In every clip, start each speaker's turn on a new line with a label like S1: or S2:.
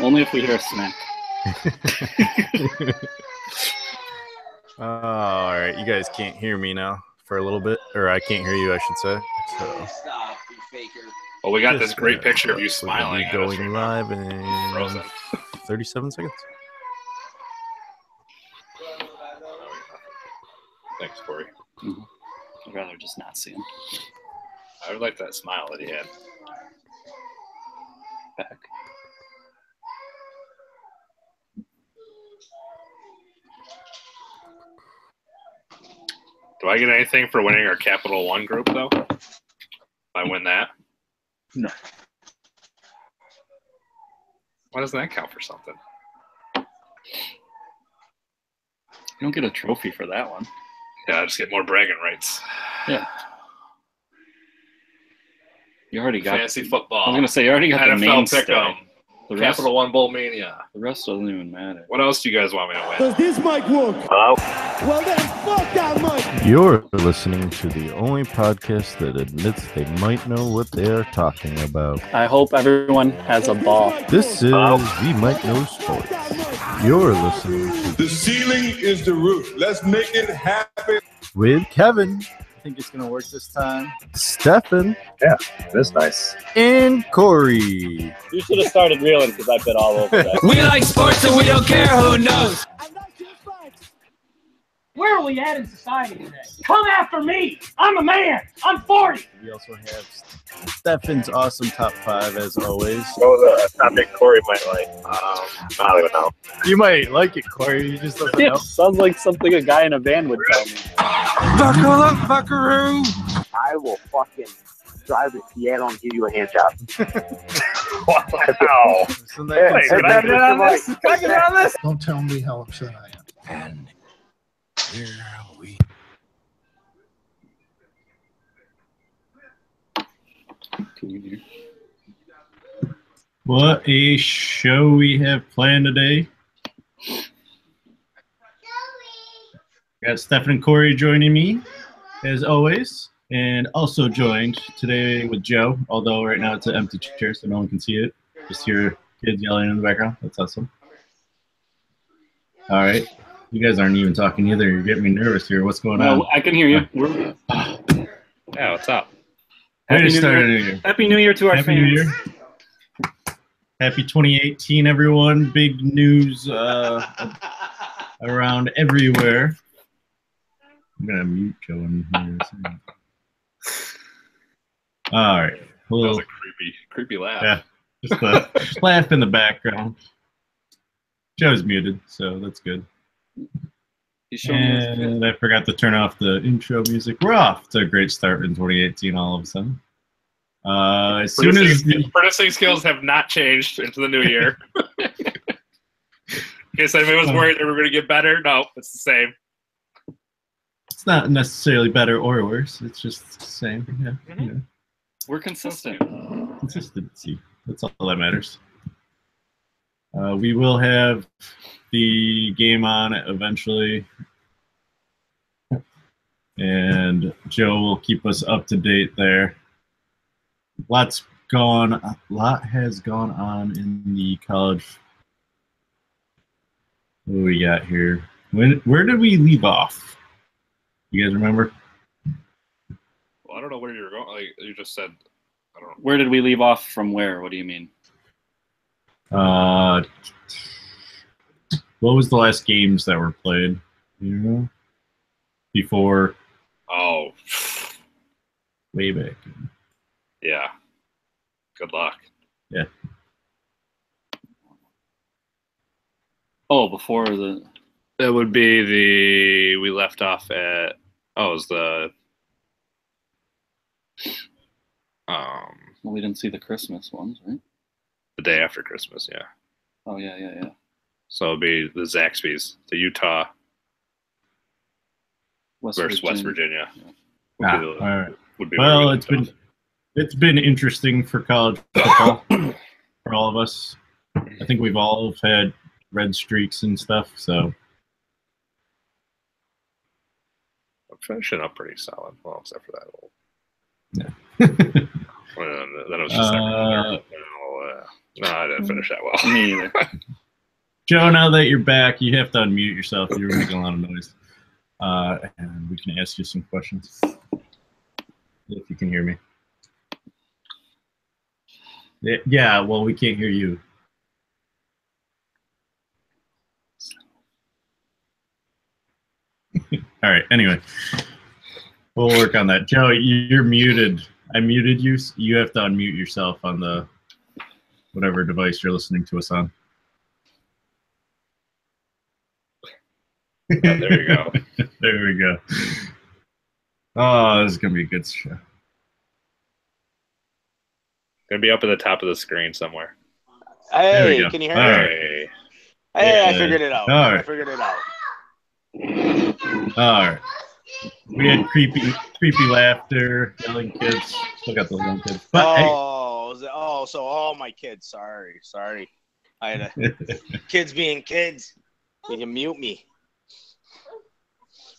S1: Only if we hear a smack.
S2: All right, you guys can't hear me now for a little bit, or I can't hear you, I should say. So,
S3: well, we got this great picture of you smiling at us
S2: going
S3: right
S2: live in
S3: Frozen.
S2: 37 seconds.
S3: Thanks, Corey.
S1: Mm-hmm. I'd rather just not see him.
S3: I would like that smile that he had.
S1: Back.
S3: Do I get anything for winning our Capital One group, though? If I win that?
S1: No.
S3: Why doesn't that count for something?
S1: You don't get a trophy for that one.
S3: Yeah, I just get more bragging rights.
S1: Yeah. You already got
S3: fantasy football.
S1: I was gonna say you already got
S3: NFL
S1: the mainstay.
S3: pick'em. The Capital One Bowl Mania.
S1: The rest doesn't even matter.
S3: What else do you guys want me to win?
S4: Does this mic work?
S3: Hello?
S4: Well then, fuck that mic!
S2: You're listening to the only podcast that admits they might know what they are talking about.
S1: I hope everyone has a ball.
S2: This is We Might Know Sports. You're listening to
S5: The ceiling is the roof. Let's make it happen.
S2: with Kevin,
S6: I think it's gonna work this time.
S2: Stefan,
S7: That's nice.
S2: and Corey.
S8: You should have started reeling because I bit all over that.
S9: We like sports and we don't care who knows.
S10: Where are we at in society today? Come after me. I'm a man. I'm 40.
S6: We also have Stefan's awesome top 5 as always.
S7: What was a topic Corey might like? I don't even know.
S6: You might like it, Corey. You just don't know.
S8: Sounds like something a guy in a van would tell me.
S9: Buckle up, buckaroo.
S7: I will fucking drive to Seattle and give you a hand job.
S3: Wow.
S6: Isn't that
S3: Wait,
S6: considered-
S3: can I get on this? Can I get on this?
S11: Don't tell me how upset I am.
S9: And here we
S1: Can you hear?
S6: What a show we have planned today. Got Stefan and Corey joining me, as always, and also joined today with Joe, although right now it's an empty chair, so no one can see it. Just hear kids yelling in the background. That's awesome. All right. You guys aren't even talking either. You're getting me nervous here. What's going on?
S1: No, I can hear you.
S3: Yeah, what's up?
S6: Way to
S1: Happy New
S6: start
S1: Year.
S6: a new year.
S1: Happy New Year to our
S6: Happy
S1: fans.
S6: New Year. Happy 2018, everyone. Big news around everywhere. I'm going to mute Joe in here. All right.
S3: That
S6: Hello.
S3: was a creepy laugh.
S6: Yeah, just a laugh in the background. Joe's muted, so that's good.
S1: He's showing us
S6: And I forgot to turn off the intro music. We're off to a great start in 2018 all of a sudden. As soon as
S3: Producing skills have not changed into the new year. In case anybody was worried they were going to get better, no, it's the same.
S6: it's not necessarily better or worse. It's just the same. Yeah, you know,
S1: we're consistent.
S6: consistency. That's all that matters. We will have the game on eventually, and Joe will keep us up to date there. A lot has gone on in the college. What do we got here? Where did we leave off? You guys remember?
S3: Well, I don't know where you're going. Like you just said, I don't know.
S1: Where did we leave off from where? What do you mean?
S6: What was the last games that were played? You know, before
S3: Oh,
S6: way back.
S3: yeah. Good luck.
S6: Yeah.
S1: Oh, before the.
S3: That would be we left off at, it was the,
S1: Well, we didn't see the Christmas ones, right?
S3: the day after Christmas, yeah.
S1: Oh yeah.
S3: So it'd be the Zaxby's, the Utah versus West Virginia. Would be
S6: All right.
S3: would be
S6: Well,
S3: where we
S6: it's been interesting for college football for all of us. I think we've all had red streaks and stuff. So
S3: I'm finishing up pretty solid. Well, except for that.
S6: Yeah.
S3: Then it was just like, No, I didn't finish that well.
S1: Me either.
S6: Joe, now that you're back, you have to unmute yourself. You were making a lot of noise. And we can ask you some questions. If you can hear me. Yeah, well, we can't hear you. All right, anyway. We'll work on that. Joe, you're muted. I muted you. You have to unmute yourself on the whatever device you're listening to us on.
S3: Oh, there you go.
S6: There we go. Oh, this is going to be a good show.
S3: Gonna be up at the top of the screen somewhere.
S7: Hey, can you hear me?
S3: Right.
S7: Hey,
S6: Yeah.
S7: I figured it out.
S6: All right.
S7: I figured it out.
S6: All right. We had creepy laughter, yelling kids. Still got the little kids. But
S7: So all my kids. Sorry. I had kids being kids. You can mute me.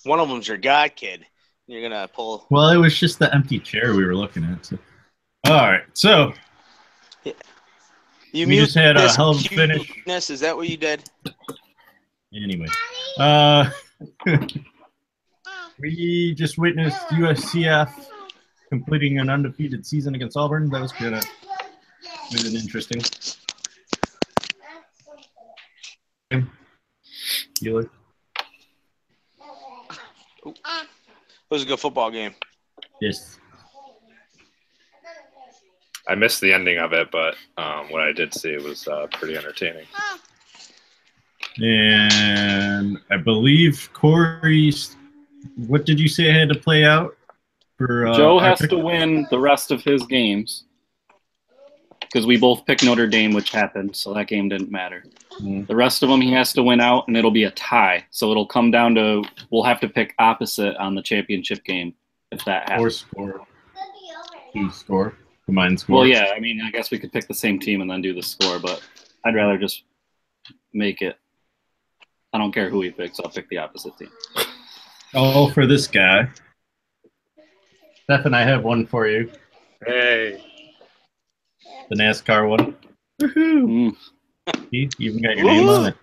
S7: One of them's your god kid. You're gonna pull.
S6: Well, it was just the empty chair we were looking at. So. All right, so
S7: You
S6: we just had a hell of a finish.
S7: cuteness. Is that what you did?
S6: Anyway, we just witnessed USCF completing an undefeated season against Auburn. That was kind of interesting.
S7: It was a good football game.
S6: Yes.
S3: I missed the ending of it, but what I did see was pretty entertaining.
S6: And I believe Corey, what did you say had to play out? For
S1: Joe has to win the rest of his games because we both picked Notre Dame, which happened, so that game didn't matter. The rest of them he has to win out, and it'll be a tie. So it'll come down to we'll have to pick opposite on the championship game if that happens.
S6: Or score. Combined score.
S1: Well, yeah, I mean, I guess we could pick the same team and then do the score, but I'd rather just make it. I don't care who he picks. I'll pick the opposite team.
S6: Oh, for this guy. Steph, I have one for you.
S3: Hey.
S6: The NASCAR one.
S1: Woohoo!
S6: You even got your name on it.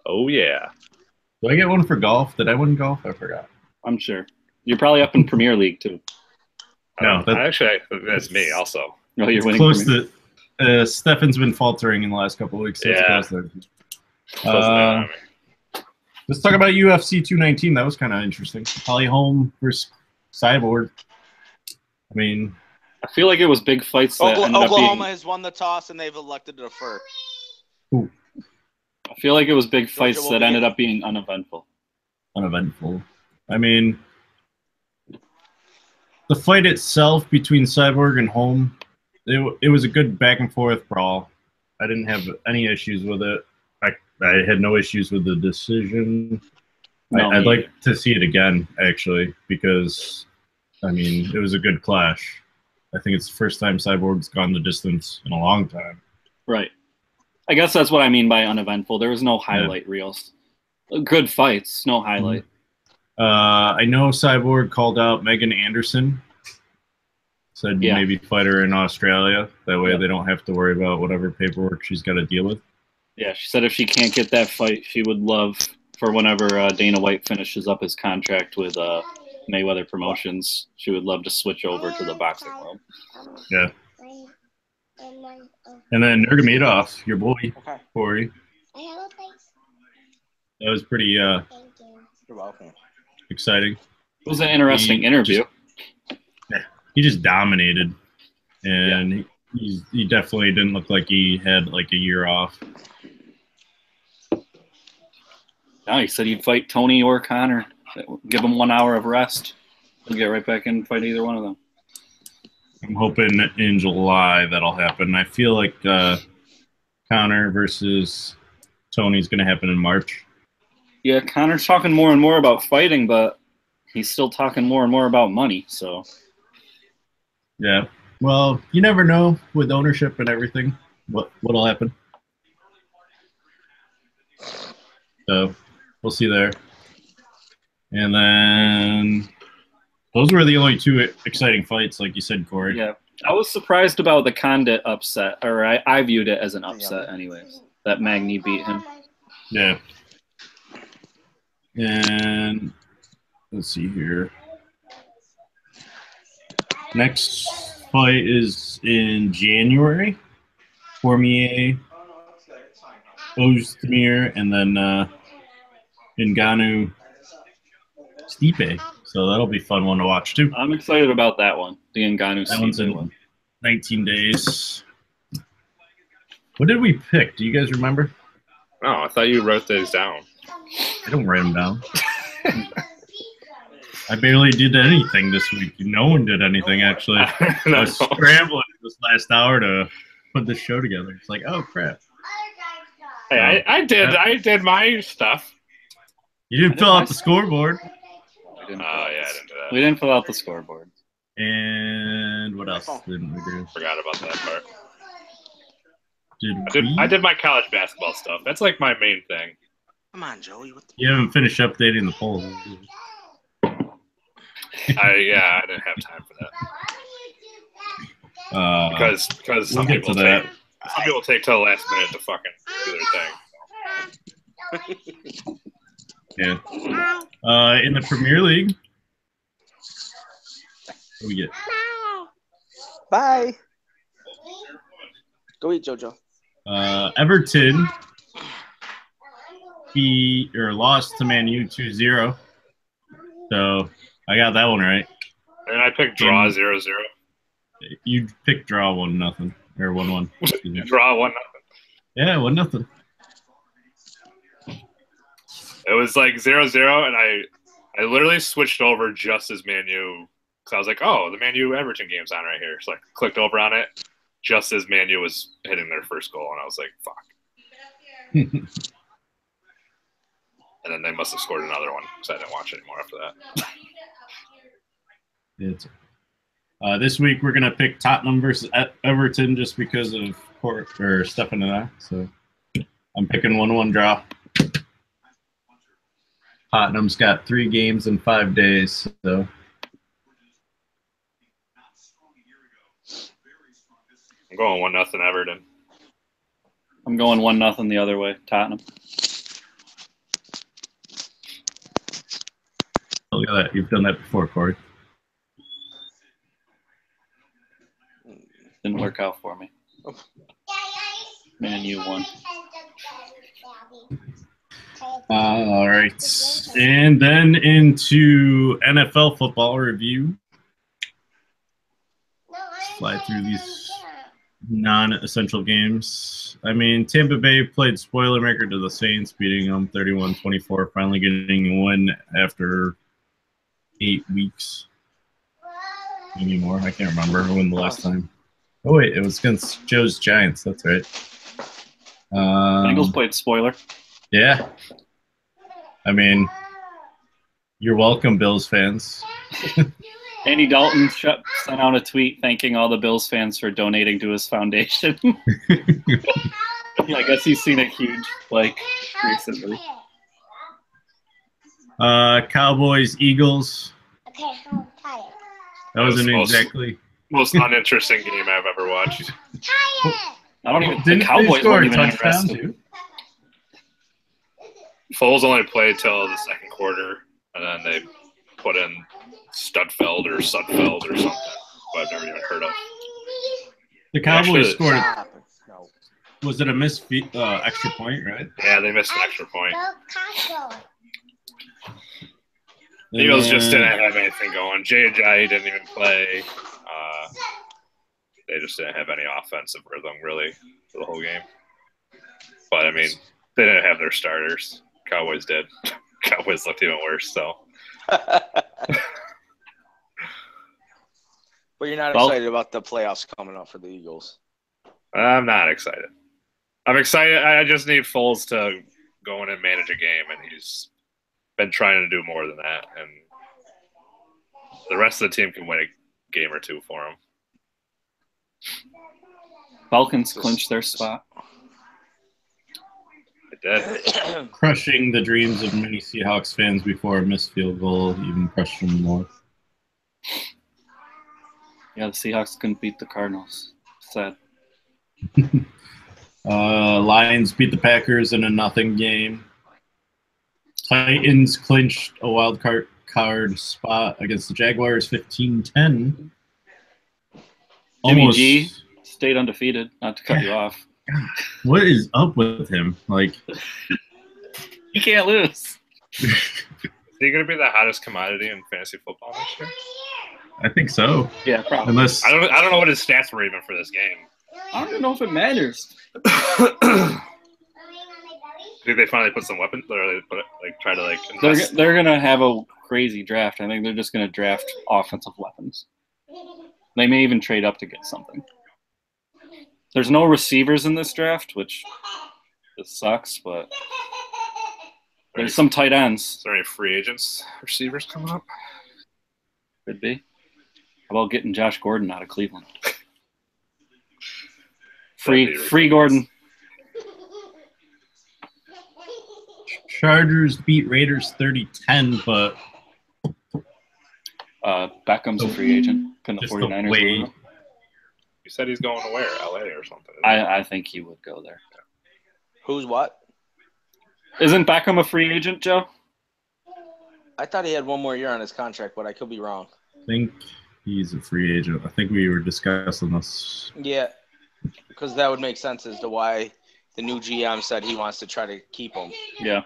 S3: Oh, yeah.
S6: Do I get one for golf? Did I win golf? I forgot.
S1: I'm sure. You're probably up in Premier League, too.
S6: No,
S3: that's me also.
S1: No, you're winning.
S6: Close to. Stefan's been faltering in the last couple of weeks. So
S3: Yeah.
S6: it's close there. Let's talk about UFC 219. That was kind of interesting. Holly Holm versus Cyborg. I mean,
S1: I feel like it was big fights that ended up
S7: Oklahoma
S1: being.
S7: has won the toss and they've elected to defer.
S6: Ooh.
S1: I feel like it was big fights
S7: will
S1: that
S7: be-
S1: ended up being uneventful.
S6: Uneventful. I mean, the fight itself between Cyborg and Holm, it was a good back and forth brawl. I didn't have any issues with it. I had no issues with the decision.
S1: No,
S6: I'd
S1: me
S6: like to see it again, actually, because, I mean, it was a good clash. I think it's the first time Cyborg's gone the distance in a long time.
S1: Right. I guess that's what I mean by uneventful. There was no highlight reels. Good fights, no highlight.
S6: I know Cyborg called out Megan Anderson. Said maybe fight her in Australia. That way they don't have to worry about whatever paperwork she's got to deal with.
S1: Yeah, she said if she can't get that fight, she would love for whenever Dana White finishes up his contract with Mayweather Promotions, she would love to switch over to the boxing world.
S6: Yeah. And then Nurmagomedov, your boy, Corey. That was pretty
S7: You're welcome.
S6: exciting.
S1: It was an interesting interview.
S6: He just dominated, and he definitely didn't look like he had like a year off.
S1: No, he said he'd fight Tony or Connor. Give him 1 hour of rest. He'll get right back in and fight either one of them.
S6: I'm hoping in July that'll happen. I feel like Connor versus Tony's going to happen in March.
S1: Yeah, Connor's talking more and more about fighting, but he's still talking more and more about money. So,
S6: yeah. Well, you never know with ownership and everything what'll happen. So we'll see there. And then those were the only two exciting fights, like you said, Corey.
S1: yeah, I was surprised about the Condit upset, or I viewed it as an upset anyways, that Magny beat him.
S6: Yeah. And let's see here. Next fight is in January. Cormier, Ozdemir, and then Ngannou, Stipe. So that'll be a fun one to watch too.
S1: I'm excited about that one, the Ngannou
S6: That one's
S1: Stipe
S6: in
S1: one.
S6: 19 days. What did we pick? Do you guys remember?
S3: Oh, I thought you wrote those down.
S6: I don't write them down. I barely did anything this week. No one did anything, actually. I was scrambling this last hour to put this show together. It's like, oh, crap.
S3: Hey, I did my stuff.
S6: You didn't fill out the scoreboard.
S3: Oh, yeah, I didn't do that.
S1: We didn't fill out the scoreboard.
S6: And what else didn't we do?
S3: Forgot about that part. I did my college basketball stuff. That's like my main thing.
S7: Come on, Joey.
S6: You haven't finished updating the polls.
S3: I didn't have time for that. Because some people take till the last minute to fucking do their thing.
S6: Yeah. In the Premier League, what do we get?
S7: Bye. Go eat, JoJo.
S6: Everton lost to Man U 2-0. So I got that one right.
S3: And I picked draw 0-0.
S6: You picked draw 1-0 or 1-1.
S3: Draw 1-0.
S6: Yeah, 1-0.
S3: It was like 0-0, and I literally switched over just as Man U, because I was like, oh, the Man U Everton game's on right here. So I clicked over on it just as Man U was hitting their first goal, and I was like, fuck. And then they must have scored another one, because I didn't watch it anymore after that.
S6: This week we're gonna pick Tottenham versus Everton just because of Stefan and I. So I'm picking 1-1 draw. Tottenham's got 3 games in 5 days, so.
S3: I'm going 1-0 Everton.
S1: I'm going 1-0 the other way, Tottenham.
S6: Look at that. You've done that before, Corey.
S1: Didn't work out for me. Man U won.
S6: All right. And then into NFL football review. Let's fly through these non-essential games. I mean, Tampa Bay played Spoilermaker to the Saints, beating them 31-24, finally getting a win after 8 weeks. Maybe more. I can't remember when the last time. Oh, wait. It was against Joe's Giants. That's right.
S1: Bengals played spoiler.
S6: Yeah. I mean, you're welcome, Bills fans.
S1: Andy Dalton sent out a tweet thanking all the Bills fans for donating to his foundation. Yeah, I guess he's seen a huge recently.
S6: Cowboys, Eagles.
S12: Okay, I'm tired.
S6: That wasn't exactly
S3: most uninteresting game I've ever watched.
S1: I don't even.
S6: Didn't
S1: the Cowboys
S6: score
S1: weren't
S6: a
S1: even
S6: touchdown,
S1: interested.
S6: too?
S3: Foles only played till the second quarter, and then they put in Sudfeld or something, who I've never even heard of.
S6: The Cowboys
S3: Actually,
S6: scored. Was it a missed extra point, right?
S3: Yeah, they missed an extra point. The
S6: And
S3: Eagles just
S6: then-
S3: didn't have anything going. Jay Ajayi didn't even play. They just didn't have any offensive rhythm, really, for the whole game. But, I mean, they didn't have their starters. Cowboys did. Cowboys looked even worse, so.
S7: But you're not excited about the playoffs coming up for the Eagles.
S3: I'm not excited. I'm excited. I just need Foles to go in and manage a game, and he's been trying to do more than that. And the rest of the team can win a game or two for him.
S1: Falcons clinched their spot.
S3: It did.
S6: Crushing the dreams of many Seahawks fans before a missed field goal even crushed them more.
S1: Yeah, the Seahawks couldn't beat the Cardinals. Sad.
S6: Lions beat the Packers in a nothing game. Titans clinched a wild card spot against the Jaguars 15-10.
S1: Jimmy G stayed undefeated, not to cut you off.
S6: What is up with him? Like,
S1: he can't lose.
S3: Is he going to be the hottest commodity in fantasy football next year?
S6: I think so.
S1: Yeah, probably.
S6: Unless
S3: I don't know what his stats were even for this game.
S1: I don't even know if it matters.
S3: Did they finally put some weapons, or they try to invest?
S1: They're gonna have a crazy draft. I think they're just gonna draft offensive weapons. They may even trade up to get something. There's no receivers in this draft, which sucks, but there's some tight ends.
S3: Is there any free agents, receivers coming up?
S1: Could be. How about getting Josh Gordon out of Cleveland? Free Gordon.
S6: Chargers beat Raiders 30-10, but
S1: Beckham's a free agent. Couldn't the 49ers win?
S3: You said he's going to where? LA or something?
S1: I think he would go there.
S7: Who's what?
S1: Isn't Beckham a free agent, Joe?
S7: I thought he had one more year on his contract, but I could be wrong.
S6: I think he's a free agent. I think we were discussing this.
S7: Yeah, because that would make sense as to why the new GM said he wants to try to keep him.
S1: Yeah.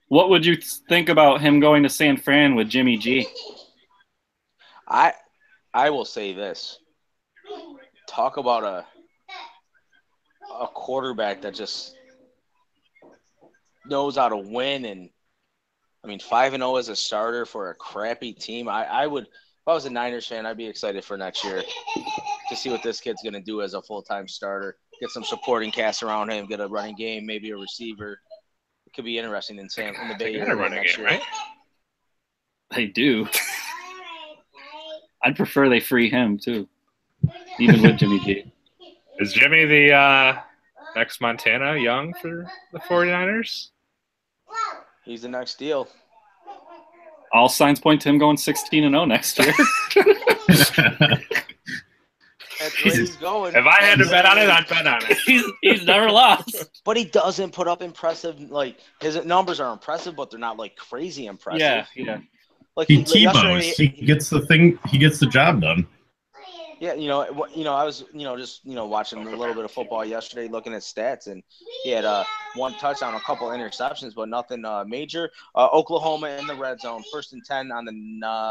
S1: What would you think about him going to San Fran with Jimmy G?
S7: I will say this. Talk about a quarterback that just knows how to win. And, 5-0 as a starter for a crappy team. I would – if I was a Niners fan, I'd be excited for next year to see what this kid's going to do as a full-time starter. Get some supporting cast around him, get a running game, maybe a receiver. It could be interesting in the Bay Area next year.
S3: Right?
S1: They do. I'd prefer they free him, too, even with Jimmy G.
S3: Is Jimmy the next Montana Young for the 49ers?
S7: He's the next deal.
S1: All signs point to him going 16-0 next year.
S7: That's where he's going.
S3: If I had to bet on it, I'd bet on it.
S1: He's never lost.
S7: But he doesn't put up impressive, his numbers are impressive, but they're not crazy impressive.
S1: Yeah.
S6: He T-bows. He gets the job done.
S7: Yeah, I was, just, watching a little bit of football yesterday, looking at stats, and he had one touchdown, a couple interceptions, but nothing major. Oklahoma in the red zone, 1st and 10 on the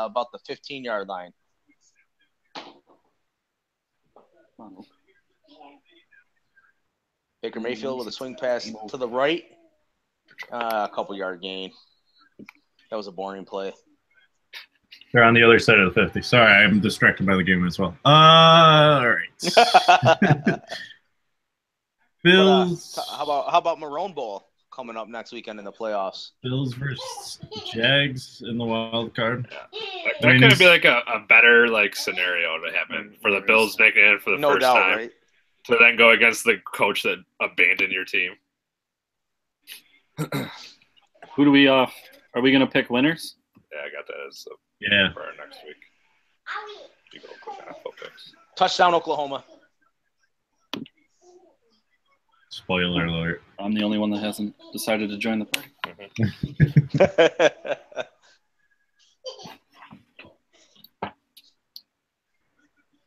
S7: about the 15-yard line. Baker Mayfield with a swing pass to the right, a couple-yard gain. That was a boring play.
S6: They're on the other side of the 50. Sorry, I'm distracted by the game as well. All right. Bills.
S7: How about Marone Bowl coming up next weekend in the playoffs?
S6: Bills versus Jags in the wild card.
S3: Yeah. That could be a better scenario to happen for the Bills making it for the first time. Right? To then go against the coach that abandoned your team.
S1: Who do we are we going to pick winners?
S3: Yeah, I got that as for our next week. You go quick NFL picks.
S7: Touchdown, Oklahoma.
S6: Spoiler alert.
S1: I'm the only one that hasn't decided to join the party.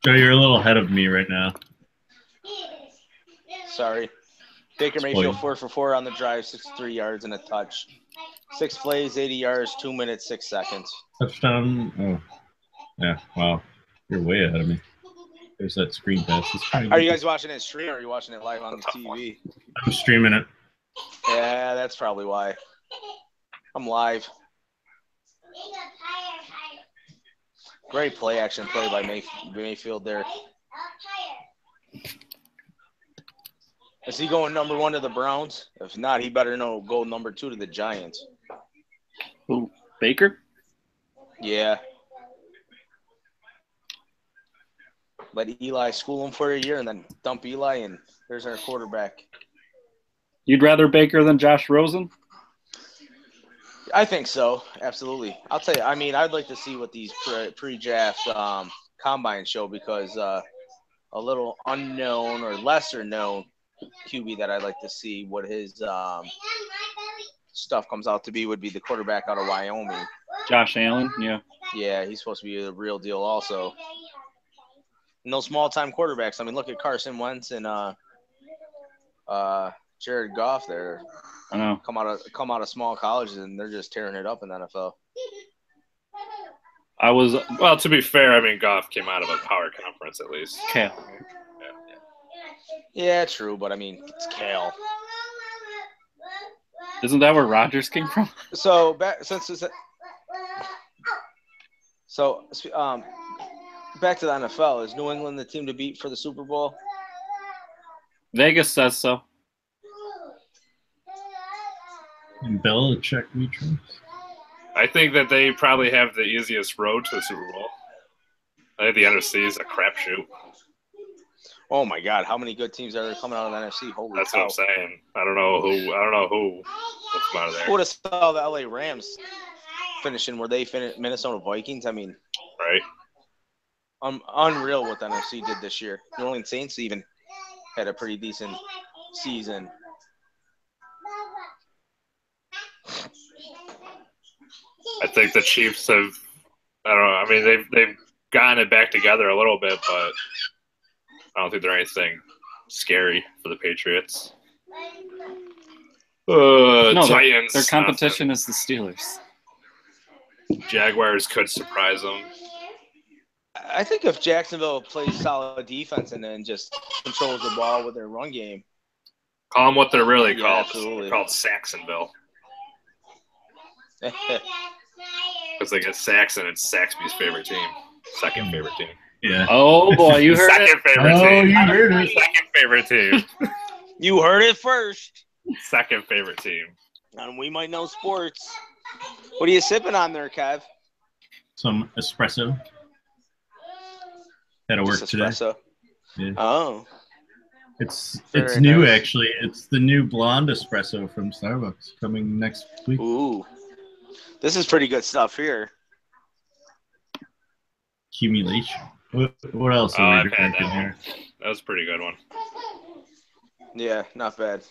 S6: Joe, you're a little ahead of me right now.
S7: Sorry. Baker Mayfield 4 for 4 on the drive, 63 yards and a touch. 6 plays, 80 yards, 2 minutes, 6 seconds.
S6: Touchdown. Oh, yeah. Wow. You're way ahead of me. There's that screen pass.
S7: Are you guys watching it stream or are you watching it live on the TV?
S6: I'm streaming it.
S7: Yeah, that's probably why. I'm live. Great play action play by Mayfield there. Is he going number 1 to the Browns? If not, he better go number 2 to the Giants.
S1: Who? Baker?
S7: Yeah. Let Eli school him for a year and then dump Eli, and there's our quarterback.
S1: You'd rather Baker than Josh Rosen?
S7: I think so. Absolutely. I'll tell you, I'd like to see what these pre-draft combine show because a little unknown or lesser known QB that I'd like to see what his stuff comes out to be would be the quarterback out of Wyoming.
S1: Josh Allen, yeah.
S7: Yeah, he's supposed to be the real deal also. No small-time quarterbacks. I mean, look at Carson Wentz and Jared Goff there.
S1: I know.
S7: Come out of small colleges, and they're just tearing it up in the NFL.
S3: Well, to be fair, I mean, Goff came out of a power conference at least.
S1: Kale.
S7: Yeah, true, but I mean, it's Kale.
S1: Isn't that where Rodgers came from?
S7: So back to the NFL. Is New England the team to beat for the Super Bowl?
S1: Vegas says so.
S6: And Belichick, we trust.
S3: I think that they probably have the easiest road to the Super Bowl. I think the NFC is a crapshoot.
S7: Oh my God, how many good teams are coming out of the NFC? Holy
S3: That's
S7: cow.
S3: what I'm saying. I don't know who will come out of
S7: Who
S3: there.
S7: would have saw the LA Rams finishing where they finished Minnesota Vikings? I mean,
S3: Right?
S7: Unreal what the NFC did this year. New Orleans Saints even had a pretty decent season.
S3: I think the Chiefs have. I don't know. I mean, they've gotten it back together a little bit, but I don't think they're anything scary for the Patriots.
S1: No,
S3: Titans.
S1: their competition is the Steelers.
S3: Jaguars could surprise them.
S7: I think if Jacksonville plays solid defense and then just controls the ball with their run game.
S3: Call them what they're really
S7: Yeah,
S3: called.
S7: absolutely.
S3: They're called Saxonville. Because they get Saxon, it's Saxby's favorite team. Second favorite team.
S6: Yeah.
S1: Oh, boy, you heard it.
S3: Second favorite team.
S6: You heard it.
S3: Second favorite team.
S7: You heard it first.
S3: Second favorite team.
S7: And we might know sports. What are you sipping on there, Kev?
S6: Some espresso. That'll work
S7: Just
S6: today.
S7: espresso.
S6: Yeah.
S7: Oh.
S6: It's
S7: Very
S6: new
S7: nice.
S6: actually. It's the new blonde espresso from Starbucks coming next week.
S7: Ooh. This is pretty good stuff here.
S6: Accumulation. What else
S3: Oh,
S6: are we
S3: I've had
S6: drinking
S3: that one.
S6: here?
S3: That was a pretty good one.
S7: Yeah, not bad.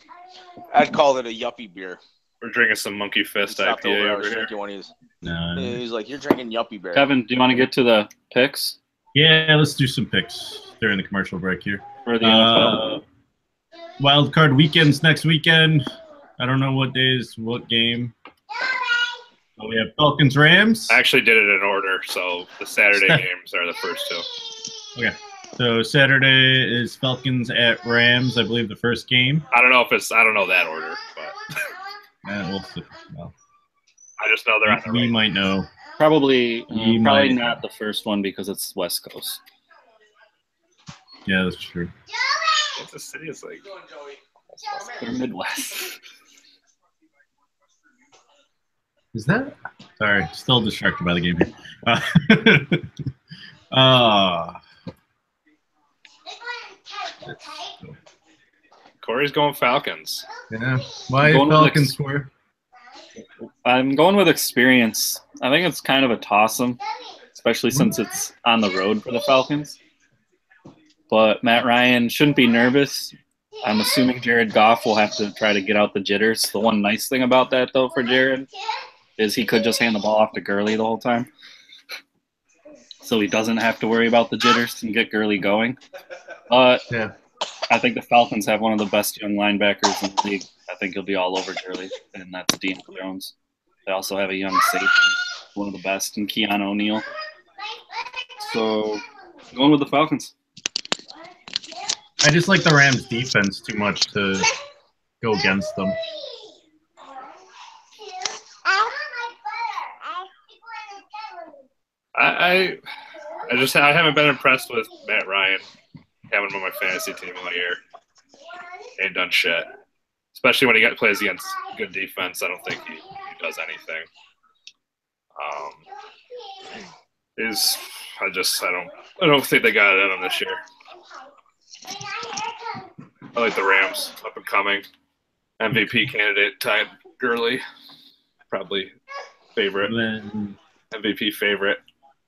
S7: I'd call it a yuppie beer.
S3: We're drinking some Monkey Fist
S7: Stopped over,
S3: IPA
S7: I
S3: over
S7: was
S3: here.
S7: drinking one of these.
S6: No.
S7: He was like, "You're drinking yuppie beer."
S1: Kevin, do you want to get to the picks
S6: Yeah, let's do some picks during the commercial break here.
S1: for the NFL?
S6: Wild card weekends next weekend. I don't know what days, what game. Oh, we have Falcons Rams.
S3: I actually did it in order, so the Saturday games are the first two.
S6: Okay. So Saturday is Falcons at Rams, I believe the first game.
S3: I don't know that order, but
S6: We'll see. Well,
S3: I just know they're on the
S6: we
S3: right.
S6: might know.
S1: Probably
S6: You
S1: probably
S6: might.
S1: not the first one because it's West Coast.
S6: Yeah, that's true.
S3: Kansas City is like
S1: Or Midwest.
S6: Is that? Sorry, still distracted by the game here.
S3: Corey's going Falcons.
S6: Yeah. Why
S1: Going with
S6: Falcons
S1: ex-
S6: score?
S1: I'm going with experience. I think it's kind of a toss-em, especially since it's on the road for the Falcons. But Matt Ryan shouldn't be nervous. I'm assuming Jared Goff will have to try to get out the jitters. The one nice thing about that, though, for Jared is he could just hand the ball off to Gurley the whole time. So he doesn't have to worry about the jitters and get Gurley going. But
S6: Yeah.
S1: I think the Falcons have one of the best young linebackers in the league. I think he'll be all over Gurley, and that's Dean Jones. They also have a young safety, one of the best, in Keanu O'Neal. So going with the Falcons.
S6: I just like the Rams defense too much to go against them.
S3: I haven't been impressed with Matt Ryan having him on my fantasy team all year. Ain't done shit. Especially when he plays against good defense, I don't think he does anything. I don't think they got it in him this year. I like the Rams, up and coming. MVP candidate Todd Gurley, probably favorite.
S6: And then
S3: MVP favorite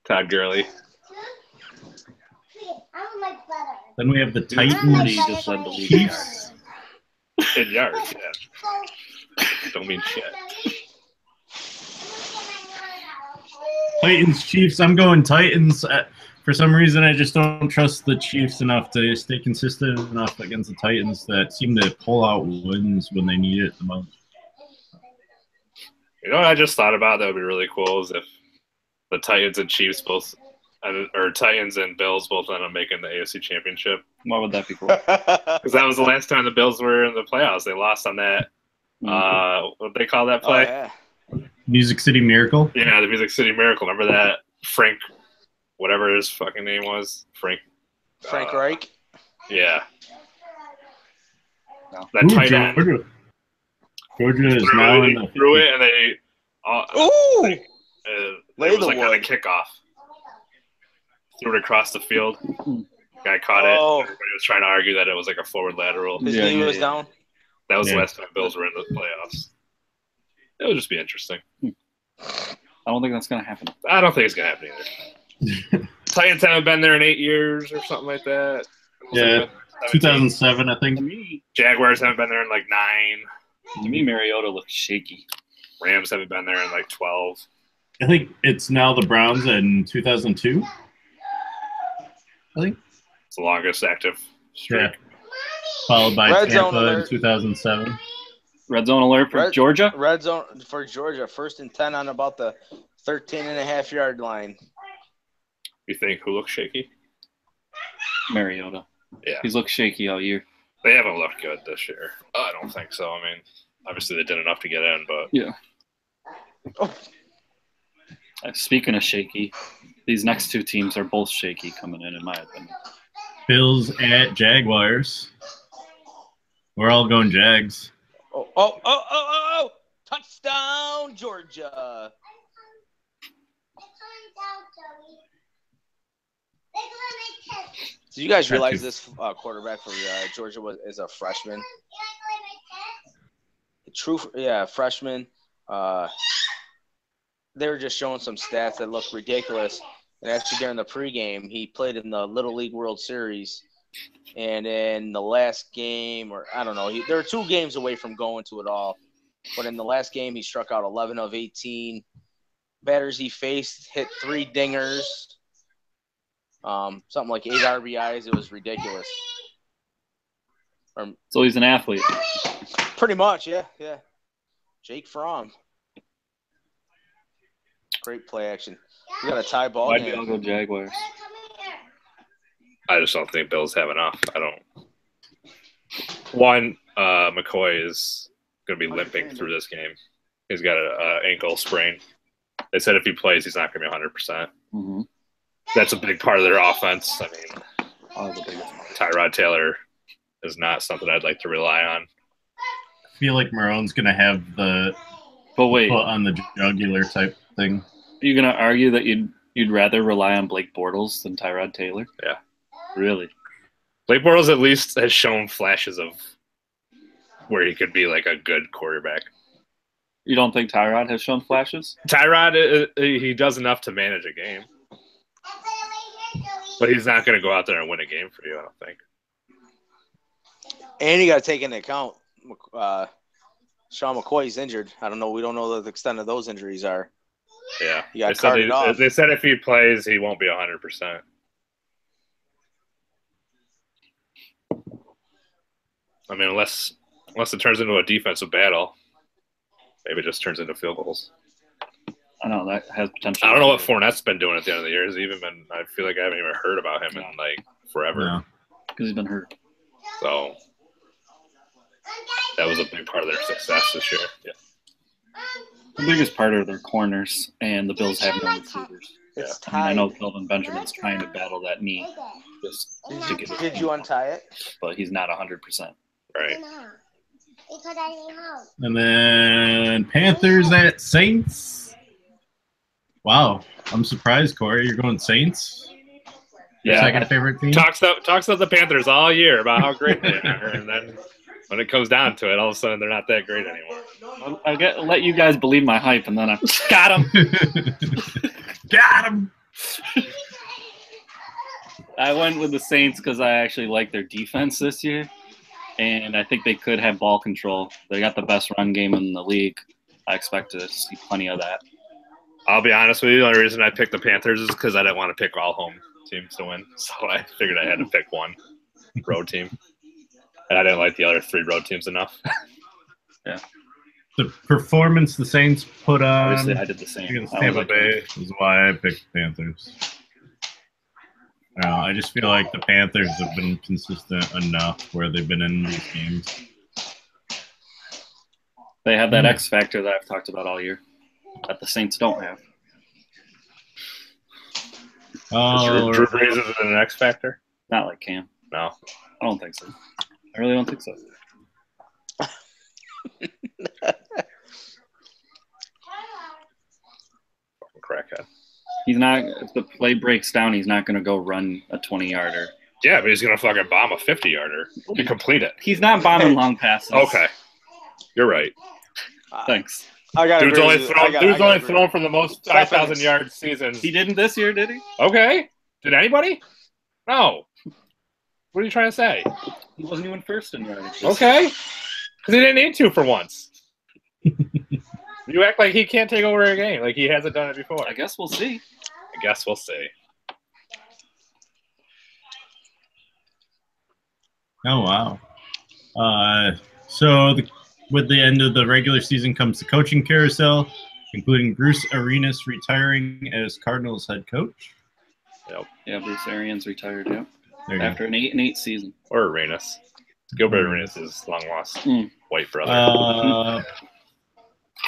S3: Todd Gurley.
S6: Then we have the
S1: Morty
S6: Titans,
S1: just led the league in yards.
S6: Chiefs.
S3: In yards, yeah. Don't mean shit.
S6: Titans, Chiefs. I'm going Titans. For some reason, I just don't trust the Chiefs enough to stay consistent enough against the Titans that seem to pull out wins when they need it the most.
S3: You know what I just thought about that would be really cool is if the Titans and Chiefs both, or Titans and Bills both end up making the AFC Championship.
S1: Why would that be cool?
S3: Because that was the last time the Bills were in the playoffs. They lost on that, what they call that play?
S7: Oh, yeah.
S6: Music City Miracle.
S3: Yeah, the Music City Miracle. Remember that? Frank, whatever his fucking name was. Frank
S7: Reich.
S3: Yeah.
S1: No.
S3: That tight end.
S6: Georgia is now in the
S3: threw it, and they
S7: Ooh!
S3: it was like on a kickoff. Threw it across the field. Guy caught it. Everybody was trying to argue that it was like a forward lateral.
S7: His knee was down.
S3: That was the last time Bills were in the playoffs. It would just be interesting.
S1: I don't think that's going to happen.
S3: I don't think it's going to happen either. Titans haven't been there in 8 years or something like that.
S6: Yeah, 2007, I think.
S3: Jaguars haven't been there in like 9.
S1: To me, Mariota looks shaky.
S3: Rams haven't been there in like 12.
S6: I think it's now the Browns in 2002. I think
S3: it's the longest active streak.
S6: Yeah. Followed by
S7: Red Zone
S6: Tampa in
S7: alert.
S6: 2007.
S1: Red zone alert for Georgia.
S7: Red zone for Georgia. 1st and 10 on about the 13.5-yard line.
S3: You think who looks shaky?
S1: Mariota.
S3: Yeah.
S1: He's looked shaky all year.
S3: They haven't looked good this year. I don't think so. I mean, obviously they did enough to get in, but
S1: yeah. Speaking of shaky, these next two teams are both shaky coming in my opinion.
S6: Bills at Jaguars. We're all going Jags.
S7: Oh. Touchdown, Georgia. Do you guys realize this quarterback for Georgia is a freshman? Freshman. They were just showing some stats that looked ridiculous. And actually, during the pregame, he played in the Little League World Series. And in the last game, or I don't know, there were 2 games away from going to it all. But in the last game, he struck out 11 of 18. Batters he faced hit 3 dingers. Something like 8 RBIs. It was ridiculous.
S1: So he's an athlete.
S7: Pretty much, yeah. Jake Fromm. Great play action. We got a tie ball game.
S1: I'll go Jaguars.
S3: I just don't think Bills have enough. I don't. One, McCoy is going to be limping through this game. He's got an ankle sprain. They said if he plays, he's not going to be 100%.
S1: Mm-hmm.
S3: That's a big part of their offense. I mean, Tyrod Taylor is not something I'd like to rely on.
S6: I feel like Marone's going to have the foot on the jugular type thing.
S1: Are you going to argue that you'd rather rely on Blake Bortles than Tyrod Taylor?
S3: Yeah.
S1: Really?
S3: Blake Bortles at least has shown flashes of where he could be like a good quarterback.
S1: You don't think Tyrod has shown flashes?
S3: Tyrod, he does enough to manage a game. But he's not going to go out there and win a game for you, I don't think.
S7: And you got to take into account Sean McCoy's injured. I don't know. We don't know what the extent of those injuries are.
S3: Yeah.
S7: He got carted off.
S3: They said if he plays, he won't be 100%. I mean, unless it turns into a defensive battle, maybe it just turns into field goals.
S1: I know that has potential.
S3: I don't know what Fournette's been doing at the end of the year. I feel like I haven't even heard about him in like forever.
S1: Because he's been hurt.
S3: So that was a big part of their success this year. Yeah.
S1: The biggest part are their corners, and the Bills have no receivers.
S7: It's
S1: tied. I know Kelvin Benjamin's trying to battle that knee just to get it.
S7: Did you untie it?
S1: But he's not 100%.
S3: Right.
S6: And then Panthers at Saints. Wow. I'm surprised, Corey. You're going Saints?
S3: Yeah.
S6: Second favorite team?
S3: Talks about the Panthers all year about how great they are, and then when it comes down to it, all of a sudden they're not that great anymore.
S1: I'll let you guys believe my hype, and then I got him.
S6: Got him.
S1: I went with the Saints because I actually like their defense this year, and I think they could have ball control. They got the best run game in the league. I expect to see plenty of that.
S3: I'll be honest with you. The only reason I picked the Panthers is because I didn't want to pick all home teams to win. So I figured I had to pick one road team. And I didn't like the other 3 road teams enough.
S1: Yeah.
S6: The performance the Saints put on
S1: Obviously, I did the same.
S6: against Tampa Bay is why I picked the Panthers. I just feel like the Panthers have been consistent enough where they've been in these games.
S1: They have that X factor that I've talked about all year that the Saints don't have.
S6: Oh,
S3: Drew Brees is an X factor?
S1: Not like Cam.
S3: No.
S1: I don't think so. I really don't think so.
S3: Crackhead.
S1: He's not. If the play breaks down, he's not going to go run a 20-yarder.
S3: Yeah, but he's going to fucking bomb a 50-yarder and complete it.
S1: He's not bombing long passes.
S3: Okay. You're right.
S1: Thanks.
S3: Dude's only thrown for the most 5,000-yard seasons.
S1: He didn't this year, did he?
S3: Okay. Did anybody? No. What are you trying to say?
S1: He wasn't even first in yardage.
S3: Okay. Because he didn't need to for once. You act like he can't take over a game, like he hasn't done it before.
S1: I guess we'll see.
S6: Oh, wow. So with the end of the regular season comes the coaching carousel, including Bruce Arenas retiring as Cardinals head coach.
S3: Yep.
S1: Yeah, Bruce Arians retired, yeah.
S6: After
S1: an 8-8 season.
S3: Or Arenas. Gilbert Arenas is long lost white brother.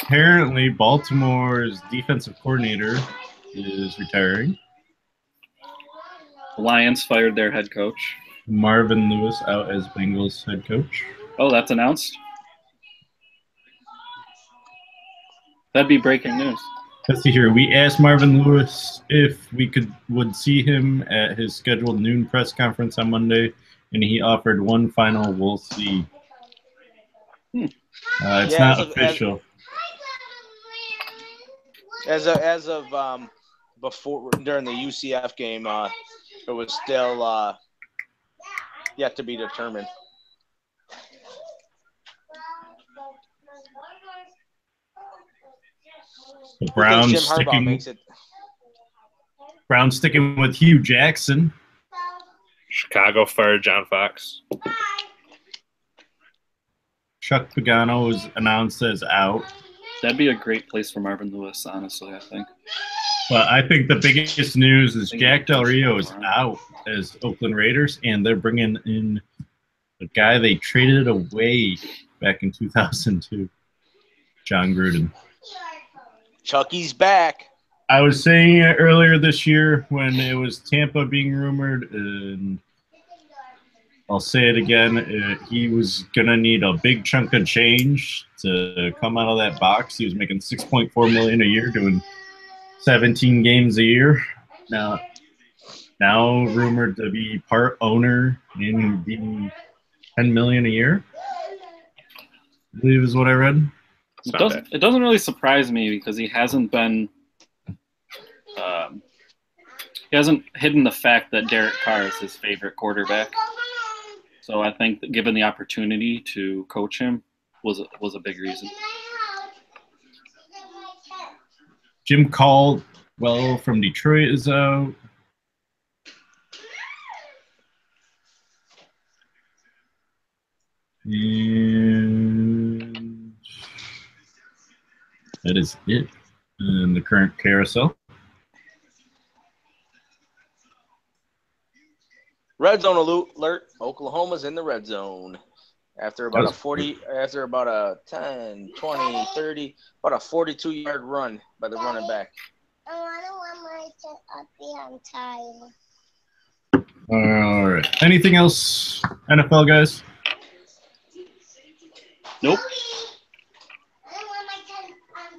S6: Apparently, Baltimore's defensive coordinator is retiring.
S1: The Lions fired their head coach.
S6: Marvin Lewis out as Bengals head coach.
S1: Oh, that's announced? That'd be breaking news.
S6: Let's see here. We asked Marvin Lewis if we would see him at his scheduled noon press conference on Monday, and he offered one final "we'll see." It's not official.
S7: As of before during the UCF game, it was still yet to be determined.
S6: The Browns sticking with Hugh Jackson.
S3: Chicago fired John Fox.
S6: Chuck Pagano was announced as out.
S1: That'd be a great place for Marvin Lewis, honestly, I think.
S6: But I think the biggest news is Jack Del Rio is out as Oakland Raiders, and they're bringing in the guy they traded away back in 2002, John Gruden.
S7: Chucky's back.
S6: I was saying it earlier this year when it was Tampa being rumored, and I'll say it again. He was going to need a big chunk of change to come out of that box. He was making $6.4 million a year, doing 17 games a year. Now rumored to be part owner and being $10 million a year, I believe is what I read.
S1: It doesn't really surprise me because he hasn't been he hasn't hidden the fact that Derek Carr is his favorite quarterback. So I think that given the opportunity to coach him was a big reason.
S6: Jim Caldwell from Detroit is out. And that is it in the current carousel.
S7: Red zone alert. Oklahoma's in the red zone. After about a 10, 20, 30, about a 42-yard run by the running back.
S12: I want to be on time.
S6: All right. Anything else, NFL guys?
S1: Nope.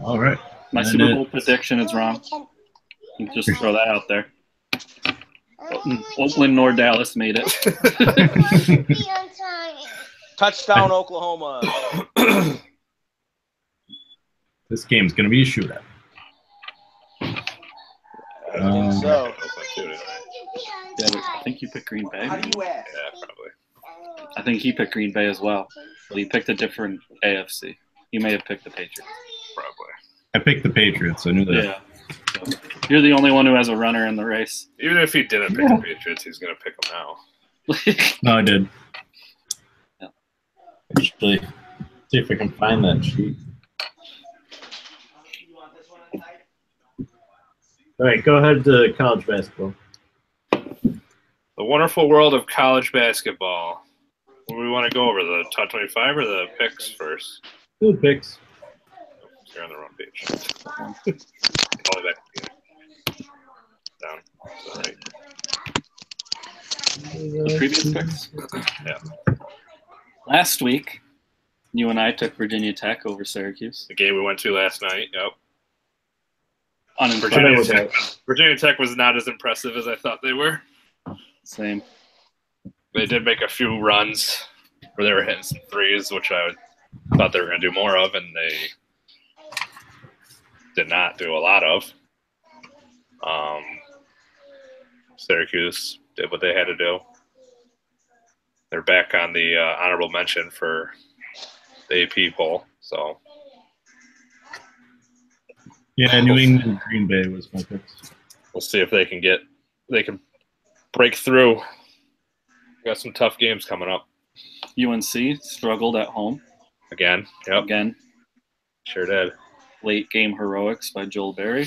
S6: All right.
S1: My Super Bowl prediction is wrong. Just throw that out there. Oakland nor Dallas made it.
S7: Touchdown, Oklahoma.
S6: This game's going to be a shootout.
S7: I think so.
S1: Yeah, I think you picked Green Bay.
S7: How do you ask?
S3: Yeah, probably.
S1: I think he picked Green Bay as well. But he picked a different AFC. He may have picked the Patriots.
S3: Probably.
S6: I picked the Patriots. I knew that.
S1: Yeah. So, you're the only one who has a runner in the race.
S3: Even if he didn't pick the Patriots, he's going to pick them now.
S6: No, I did.
S1: Yeah.
S2: Actually, see if I can find that sheet. All right, go ahead to college basketball.
S3: The wonderful world of college basketball. What do we want to go over? The top 25 or the picks first?
S2: Two picks.
S3: You're on the wrong page. All the way back. Down. Sorry.
S1: The previous picks.
S3: Yeah.
S1: Last week, you and I took Virginia Tech over Syracuse.
S3: The game we went to last night. Yep.
S1: Unimpressive.
S3: Virginia Tech was not as impressive as I thought they were.
S1: Same.
S3: They did make a few runs where they were hitting some threes, which I thought they were going to do more of, and they did not do a lot of. Syracuse did what they had to do. They're back on the honorable mention for the AP poll, so.
S6: Yeah, New England, Green Bay was my picks.
S3: We'll see if they can break through. Got some tough games coming up.
S1: UNC struggled at home.
S3: Again. Yep.
S1: Again.
S3: Sure did.
S1: Late game heroics by Joel Berry.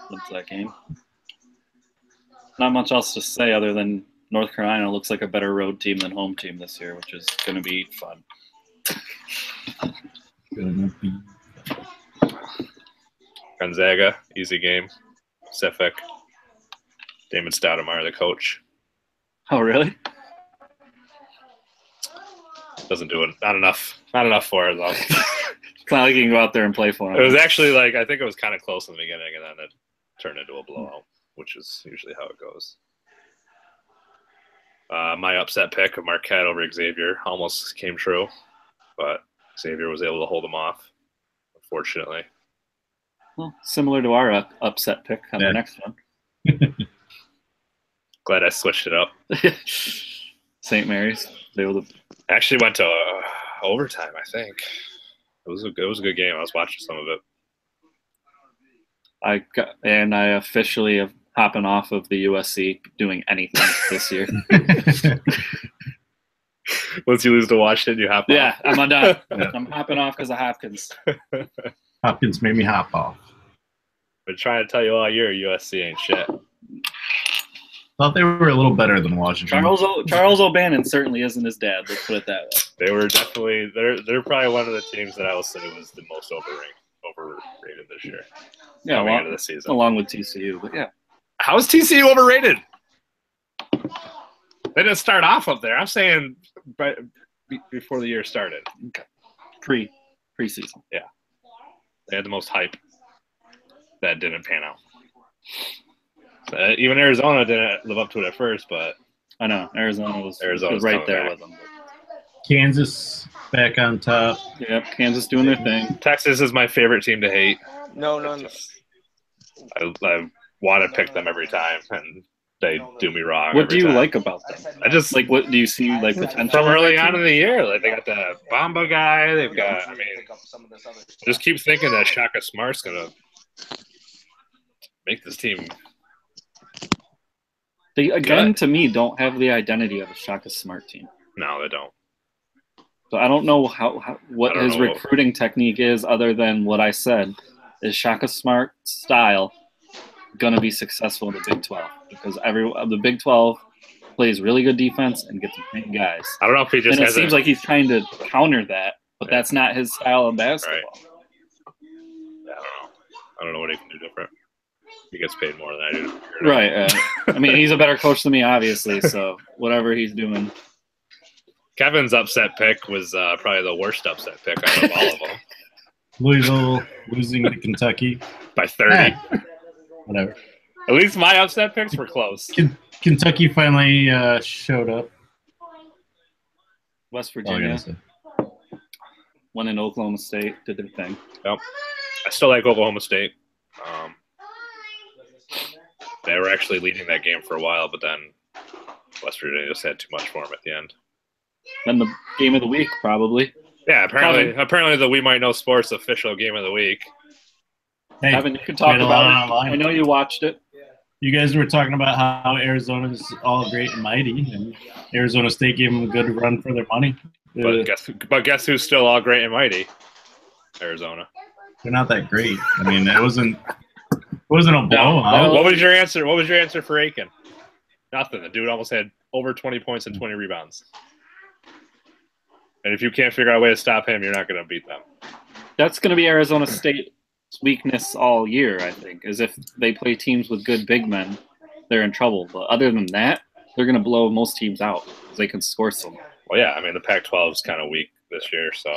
S1: What's that game? Not much else to say other than North Carolina looks like a better road team than home team this year, which is going to be fun.
S3: Gonzaga, easy game. Pacific. Damon Stoudemire, the coach.
S1: Oh, really?
S3: Doesn't do it. Not enough for it, though.
S1: It's not like you can go out there and play for him.
S3: It was actually I think it was kind of close in the beginning, and then it turned into a blowout, which is usually how it goes. My upset pick of Marquette over Xavier almost came true, but Xavier was able to hold them off, unfortunately.
S1: Well, similar to our upset pick on the next one.
S3: Glad I switched it up.
S1: St. Mary's. They
S3: actually went to overtime, I think. It was a good game. I was watching some of it.
S1: I officially am hopping off of the USC doing anything this year.
S3: Once you lose to Washington, you hop off.
S1: Yeah, I'm done. I'm hopping off because of Hopkins.
S6: Hopkins made me hop off.
S3: Been trying to tell you all year USC ain't shit.
S6: Thought they were a little better than Washington.
S1: Charles O'Bannon certainly isn't his dad. Let's put it that way.
S3: They were definitely they're probably one of the teams that I will say was the most overrated this year.
S1: Yeah,
S3: coming into the season,
S1: along with TCU. But yeah,
S3: how is TCU overrated? They didn't start off up there. I'm saying before the year started.
S1: Okay. Preseason.
S3: Yeah, they had the most hype. That didn't pan out. Even Arizona didn't live up to it at first, but
S1: I know Arizona was
S3: right
S1: there with them.
S6: Kansas back on top.
S1: Yep, Kansas doing their thing.
S3: Texas is my favorite team to hate.
S7: No.
S3: I want to pick them every time, and they do me wrong.
S1: What do you
S3: time.
S1: like about them? I just like. What do you see like potential
S3: from early on in the year? Like they got the Bamba guy. They've got. I mean, just keep thinking that Shaka Smart's gonna make this team.
S1: They again, to me, don't have the identity of a Shaka Smart team.
S3: No, they don't.
S1: So I don't know what his recruiting technique is, other than what I said. Is Shaka Smart style going to be successful in the Big 12? Because the Big 12 plays really good defense and gets big guys.
S3: I don't know if he just.
S1: And it seems like he's trying to counter that, but that's not his style of basketball.
S3: Right. Yeah, I don't know what he can do different. He gets paid more than I do.
S1: Right. I mean, he's a better coach than me, obviously. So whatever he's doing.
S3: Kevin's upset pick was probably the worst upset pick out of all of them.
S6: Louisville losing to Kentucky
S3: by 30.
S6: Whatever.
S3: At least my upset picks were close.
S6: Kentucky finally showed up.
S1: West Virginia won in Oklahoma State, did their thing.
S3: Yep. I still like Oklahoma State. They were actually leading that game for a while, but then West Virginia just had too much for them at the end.
S1: And the game of the week, probably.
S3: Yeah, apparently the We Might Know Sports official game of the week.
S6: Hey,
S1: Evan, you can talk about it. I know you watched it.
S6: You guys were talking about how Arizona's all great and mighty, and Arizona State gave them a good run for their money.
S3: But guess who's still all great and mighty? Arizona.
S6: They're not that great. I mean, it wasn't a blowout.
S3: What was your answer? What was your answer for Aiken? Nothing. The dude almost had over 20 points and 20 rebounds. And if you can't figure out a way to stop him, you're not going to beat them.
S1: That's going to be Arizona State's weakness all year, I think, is if they play teams with good big men, they're in trouble. But other than that, they're going to blow most teams out because they can score some.
S3: Well, yeah, I mean, the Pac-12 is kind of weak this year, so.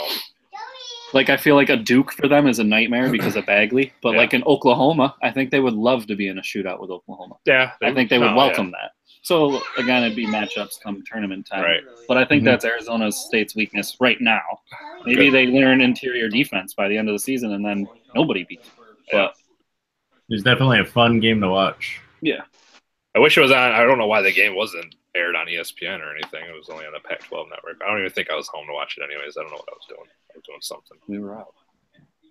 S1: Like, I feel like a Duke for them is a nightmare because of Bagley. But, like, in Oklahoma, I think they would love to be in a shootout with Oklahoma.
S3: Yeah.
S1: I think they would welcome that. So, again, it'd be matchups come tournament time.
S3: Right.
S1: But I think that's Arizona State's weakness right now. Maybe they learn interior defense by the end of the season, and then nobody beats them. But
S6: it's definitely a fun game to watch.
S1: Yeah.
S3: I wish it was on. I don't know why the game wasn't aired on ESPN or anything. It was only on the Pac-12 network. I don't even think I was home to watch it anyways. I don't know what I was doing. I was doing something.
S1: We were out.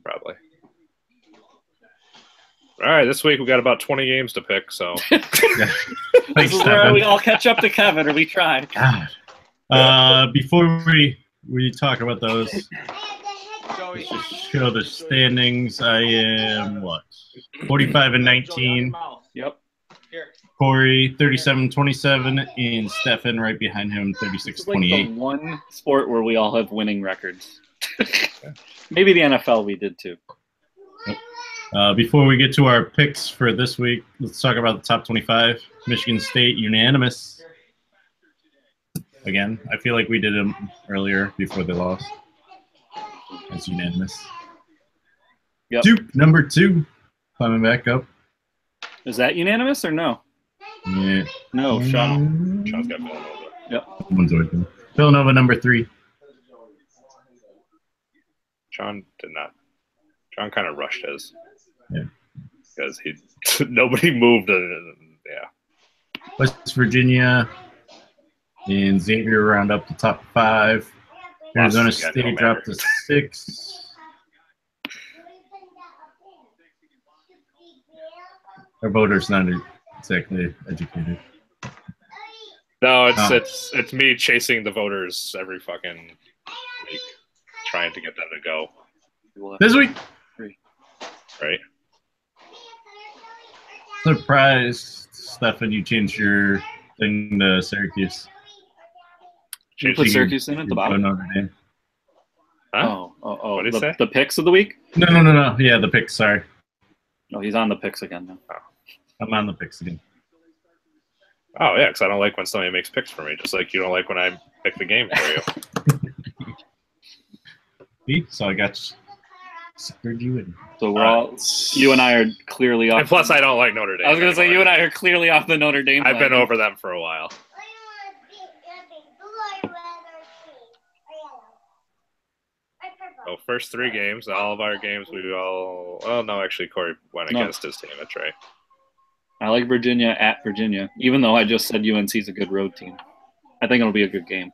S3: Probably. All right, this week we got about 20 games to pick, so.
S1: This is where we all catch up to Kevin, or we try.
S6: Before we talk about those, let's just show the standings. I am, 45-19.
S1: Yep.
S6: Corey, 37-27, and Stefan right behind him, 36-28.
S1: It's like the one sport where we all have winning records. Maybe the NFL we did too.
S6: Before we get to our picks for this week, let's talk about the top 25. Michigan State, unanimous. Again, I feel like we did them earlier before they lost. It's unanimous.
S1: Yep.
S6: Duke, number 2, climbing back up.
S1: Is that unanimous or no?
S6: Yeah.
S1: No, Sean.
S3: Sean's got Villanova.
S1: Yep.
S6: One's open. Villanova, number 3.
S3: Sean did not. Sean kind of rushed his.
S6: Yeah.
S3: Because nobody moved. Yeah.
S6: West Virginia and Xavier round up the top 5. Arizona State dropped to 6. Our voters not exactly educated.
S3: No, it's me chasing the voters every fucking week, trying to get them to go.
S6: This week,
S3: right?
S6: Surprised, Stefan, you changed your thing to Syracuse.
S1: You put Syracuse in at the bottom?
S6: Notre Dame.
S3: Huh?
S1: Oh.
S3: What did he say?
S1: The picks of the week?
S6: No. Yeah, the picks, sorry.
S1: Oh, he's on the picks again now.
S3: Oh.
S6: I'm on the picks again.
S3: Oh, yeah, because I don't like when somebody makes picks for me, just like you don't like when I pick the game for you.
S6: See? So I got screwed you in.
S1: So we're all, you and I are clearly off.
S3: And plus, I don't like Notre Dame.
S1: I was going to say, you and I are clearly off the Notre Dame.
S3: I've been over them for a while. So first 3 games, all of our games, no, actually, Corey went against his team. That's right.
S1: I like Virginia at Virginia, even though I just said UNC is a good road team. I think it'll be a good game.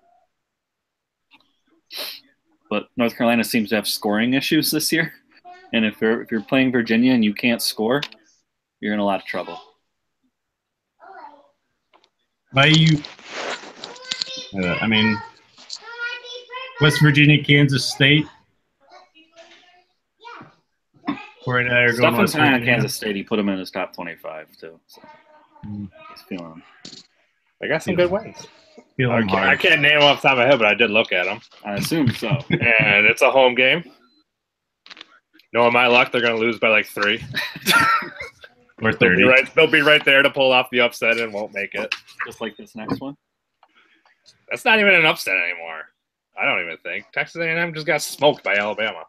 S1: But North Carolina seems to have scoring issues this year. And if you're playing Virginia and you can't score, you're in a lot of trouble.
S6: West Virginia, Kansas State. Corey and I are going
S1: Stefan's high on Kansas State. He put him in his top 25 too. So he's feeling them.
S3: They got some good wins.
S6: I
S3: can't name them off the top of my head, but I did look at them.
S1: I assume so.
S3: And it's a home game. Knowing my luck, they're going to lose by like 3.
S6: Or 30.
S3: They'll be right there to pull off the upset and won't make it.
S1: Just like this next one.
S3: That's not even an upset anymore. I don't even think. Texas A&M just got smoked by Alabama.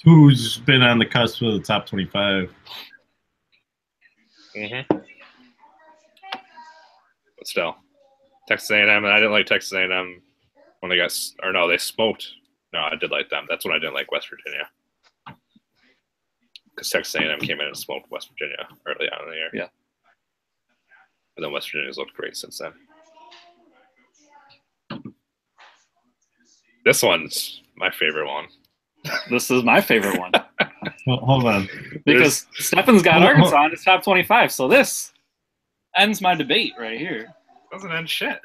S6: Who's been on the cusp of the top 25?
S3: Mm-hmm. But still, Texas A&M, and I didn't like Texas A&M when they they smoked. No, I did like them. That's when I didn't like West Virginia. Because Texas A&M came in and smoked West Virginia early on in the year.
S1: Yeah.
S3: And then West Virginia's looked great since then. This one's my favorite one.
S1: This is my favorite one.
S6: Well, hold on.
S1: Because Stephen's got Arkansas in his top 25, so this ends my debate right here.
S3: Doesn't end shit.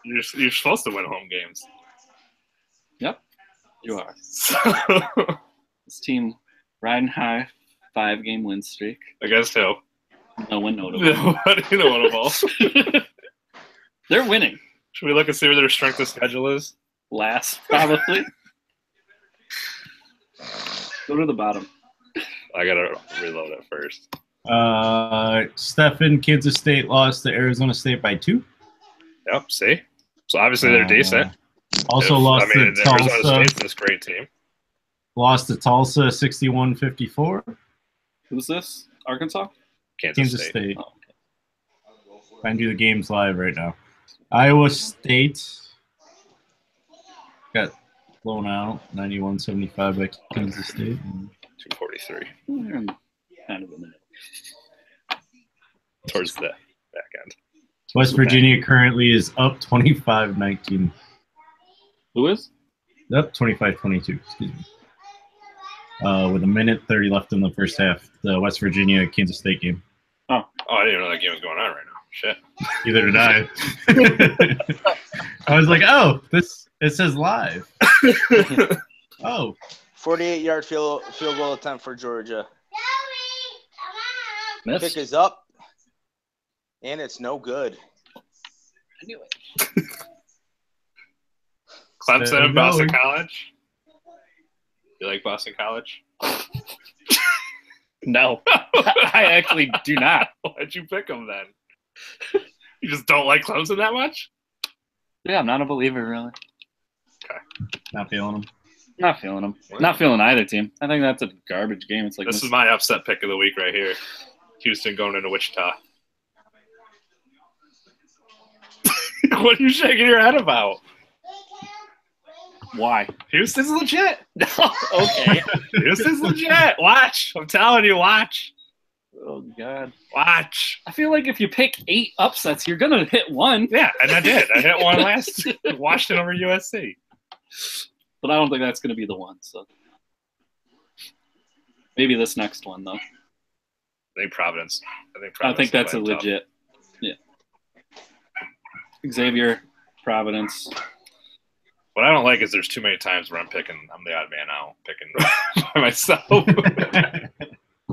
S3: You're supposed to win home games.
S1: Yep, you are. This team riding high, 5-game win streak.
S3: Against who?
S1: No one notable.
S3: Nobody notable.
S1: They're winning.
S3: Should we look and see where their strength of schedule is?
S1: Last, probably. Go to the bottom.
S3: I gotta reload it first.
S6: Stephen, Kansas State lost to Arizona State by 2.
S3: Yep, see? So obviously they're decent.
S6: Also lost to
S3: Arizona
S6: Tulsa.
S3: State's this great team.
S6: Lost to Tulsa 61-54.
S1: Who's this? Arkansas?
S6: Kansas State. Oh, okay. Trying to do the games live right now. Iowa State got blown out 91-75 by Kansas State.
S3: 243.
S1: Kind of a minute.
S3: Towards the back end.
S6: West Virginia currently is up 25-19.
S1: Who is?
S6: Up 25-22, excuse me. With a minute 30 left in the first half, the West Virginia Kansas State game.
S3: Oh, I didn't even know that game was going on right now. Shit.
S6: Either did I. I was like, oh, it says live. Oh.
S7: 48-yard field goal attempt for Georgia.
S1: Missed.
S7: Kick is up, and it's no good.
S1: I knew it.
S3: Clemson and Boston College. You like Boston College?
S1: No, I actually do not.
S3: Why'd you pick them then? You just don't like Clemson that much?
S1: Yeah, I'm not a believer, really.
S3: Okay.
S6: Not feeling them.
S1: Not feeling them. Not feeling either team. I think that's a garbage game. It's like
S3: this is my upset pick of the week right here. Houston going into Wichita. What are you shaking your head about?
S1: Why?
S3: Houston's legit.
S1: Okay.
S3: Houston's legit. Watch. I'm telling you, watch.
S1: Oh, God.
S3: Watch.
S1: I feel like if you pick 8 upsets, you're going to hit one.
S3: Yeah, and I did. I hit one last. Washington over USC.
S1: But I don't think that's going to be the one. So maybe this next one, though.
S3: I think Providence.
S1: I think that's a legit. Yeah. Xavier, Providence.
S3: What I don't like is there's too many times where I'm the odd man out, picking by myself.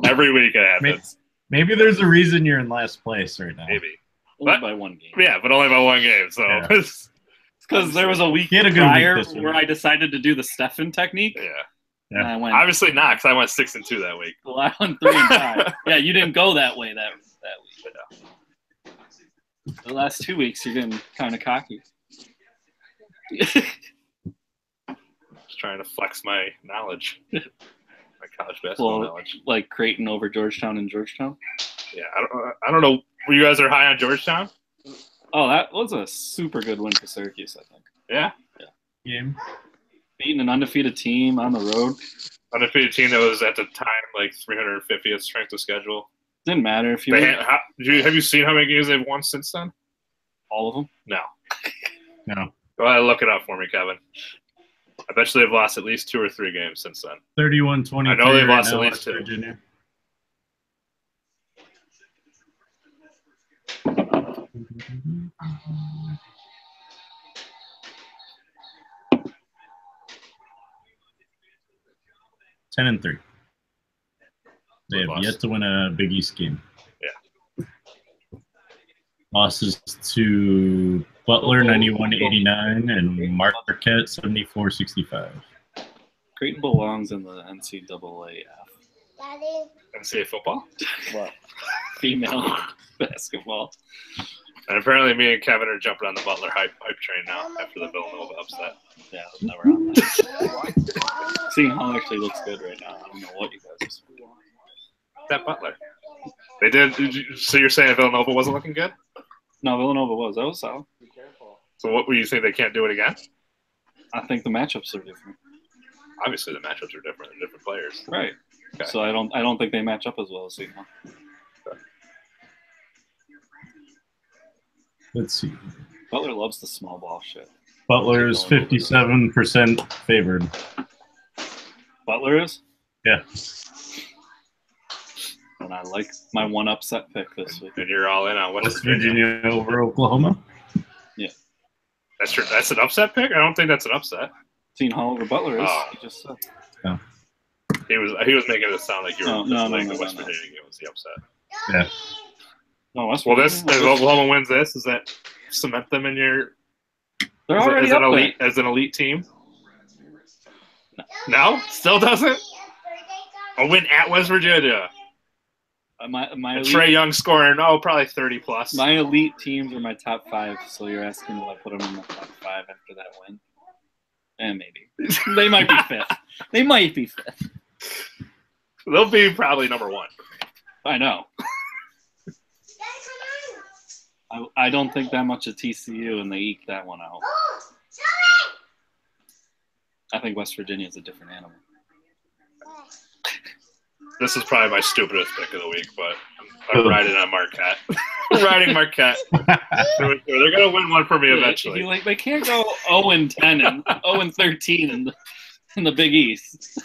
S3: Every week it happens.
S6: Maybe there's a reason you're in last place right now.
S3: Maybe.
S1: Only by one game.
S3: Yeah, but only by one game. So
S6: Yeah.
S3: it's
S1: because there was a week
S6: He had a good
S1: prior
S6: week this week.
S1: where I decided to do the Stephen technique.
S3: yeah.
S1: And I went,
S3: Obviously not, because I went 6-2 that week.
S1: well, I went 3-5. Yeah, you didn't go that way that week. The last 2 weeks, you're getting kind of cocky.
S3: Just trying to flex my knowledge, my college basketball knowledge.
S1: Like Creighton over Georgetown and Georgetown.
S3: Yeah, I don't know. You guys are high on Georgetown?
S1: Oh, that was a super good win for Syracuse, I think.
S3: Yeah.
S6: Game.
S1: Beating an undefeated team on the road.
S3: Undefeated team that was at the time like 350th strength of schedule.
S1: Didn't matter if you
S3: Have you seen how many games they've won since then?
S1: all of them.
S3: No.
S6: No.
S3: Go ahead and look it up for me, Kevin. I bet you they've lost at least 2 or 3 games since then.
S6: 31-23.
S3: I know they've lost at
S6: right now,
S3: least
S6: West
S3: 2.
S6: Virginia. Ten and 3. They have yet to win a Big East game.
S3: Yeah.
S6: Losses to Butler 91-89 and Marquette 74-65.
S1: Creighton belongs in the NCAAF.
S12: Daddy.
S3: NCAA football?
S1: What? Female basketball.
S3: And apparently me and Kevin are jumping on the Butler hype train now after the Villanova upset.
S1: Yeah, I was never on that. Seeing Hall actually looks good right now. I don't know what you guys are.
S3: That Butler. They did. So you're saying Villanova wasn't looking good?
S1: No, Villanova was. That was solid.
S7: Be careful.
S3: So what would you think they can't do it again?
S1: I think the matchups are different.
S3: Obviously the matchups are different. They're different players.
S1: Right.
S3: Okay.
S1: So I don't think they match up as well as Seton Hall.
S6: Let's see.
S1: Butler loves the small ball shit.
S6: Butler is 57% favored.
S1: Butler is?
S6: Yeah.
S1: And I like my one upset pick this week.
S3: And you're all in on
S6: West Virginia over Oklahoma?
S1: Yeah.
S3: That's an upset pick? I don't think that's an upset.
S1: Seeing Hall over Butler is.
S3: Oh.
S1: He just said.
S6: Yeah.
S3: He was making it sound like you were
S1: No,
S3: the West Virginia game was the upset.
S6: Yeah.
S1: No, West
S3: Well,
S1: Virginia.
S3: if Oklahoma wins this, does that cement them in your
S1: They're already up there.
S3: as an elite team? No? Still doesn't? A win at West Virginia.
S1: My elite,
S3: Trae Young scoring, probably 30 plus.
S1: my elite teams are my top 5, so you're asking will I put them in the top 5 after that win? And maybe. They might be 5th. They might be 5th.
S3: They'll be probably number 1.
S1: I know. I don't think that much of TCU, and they eked that one out. I think West Virginia is a different animal.
S3: This is probably my stupidest pick of the week, but I'm riding on Marquette. Riding Marquette. They're going to win one for me eventually.
S1: They can't go 0-10 and 0-13 in the Big East.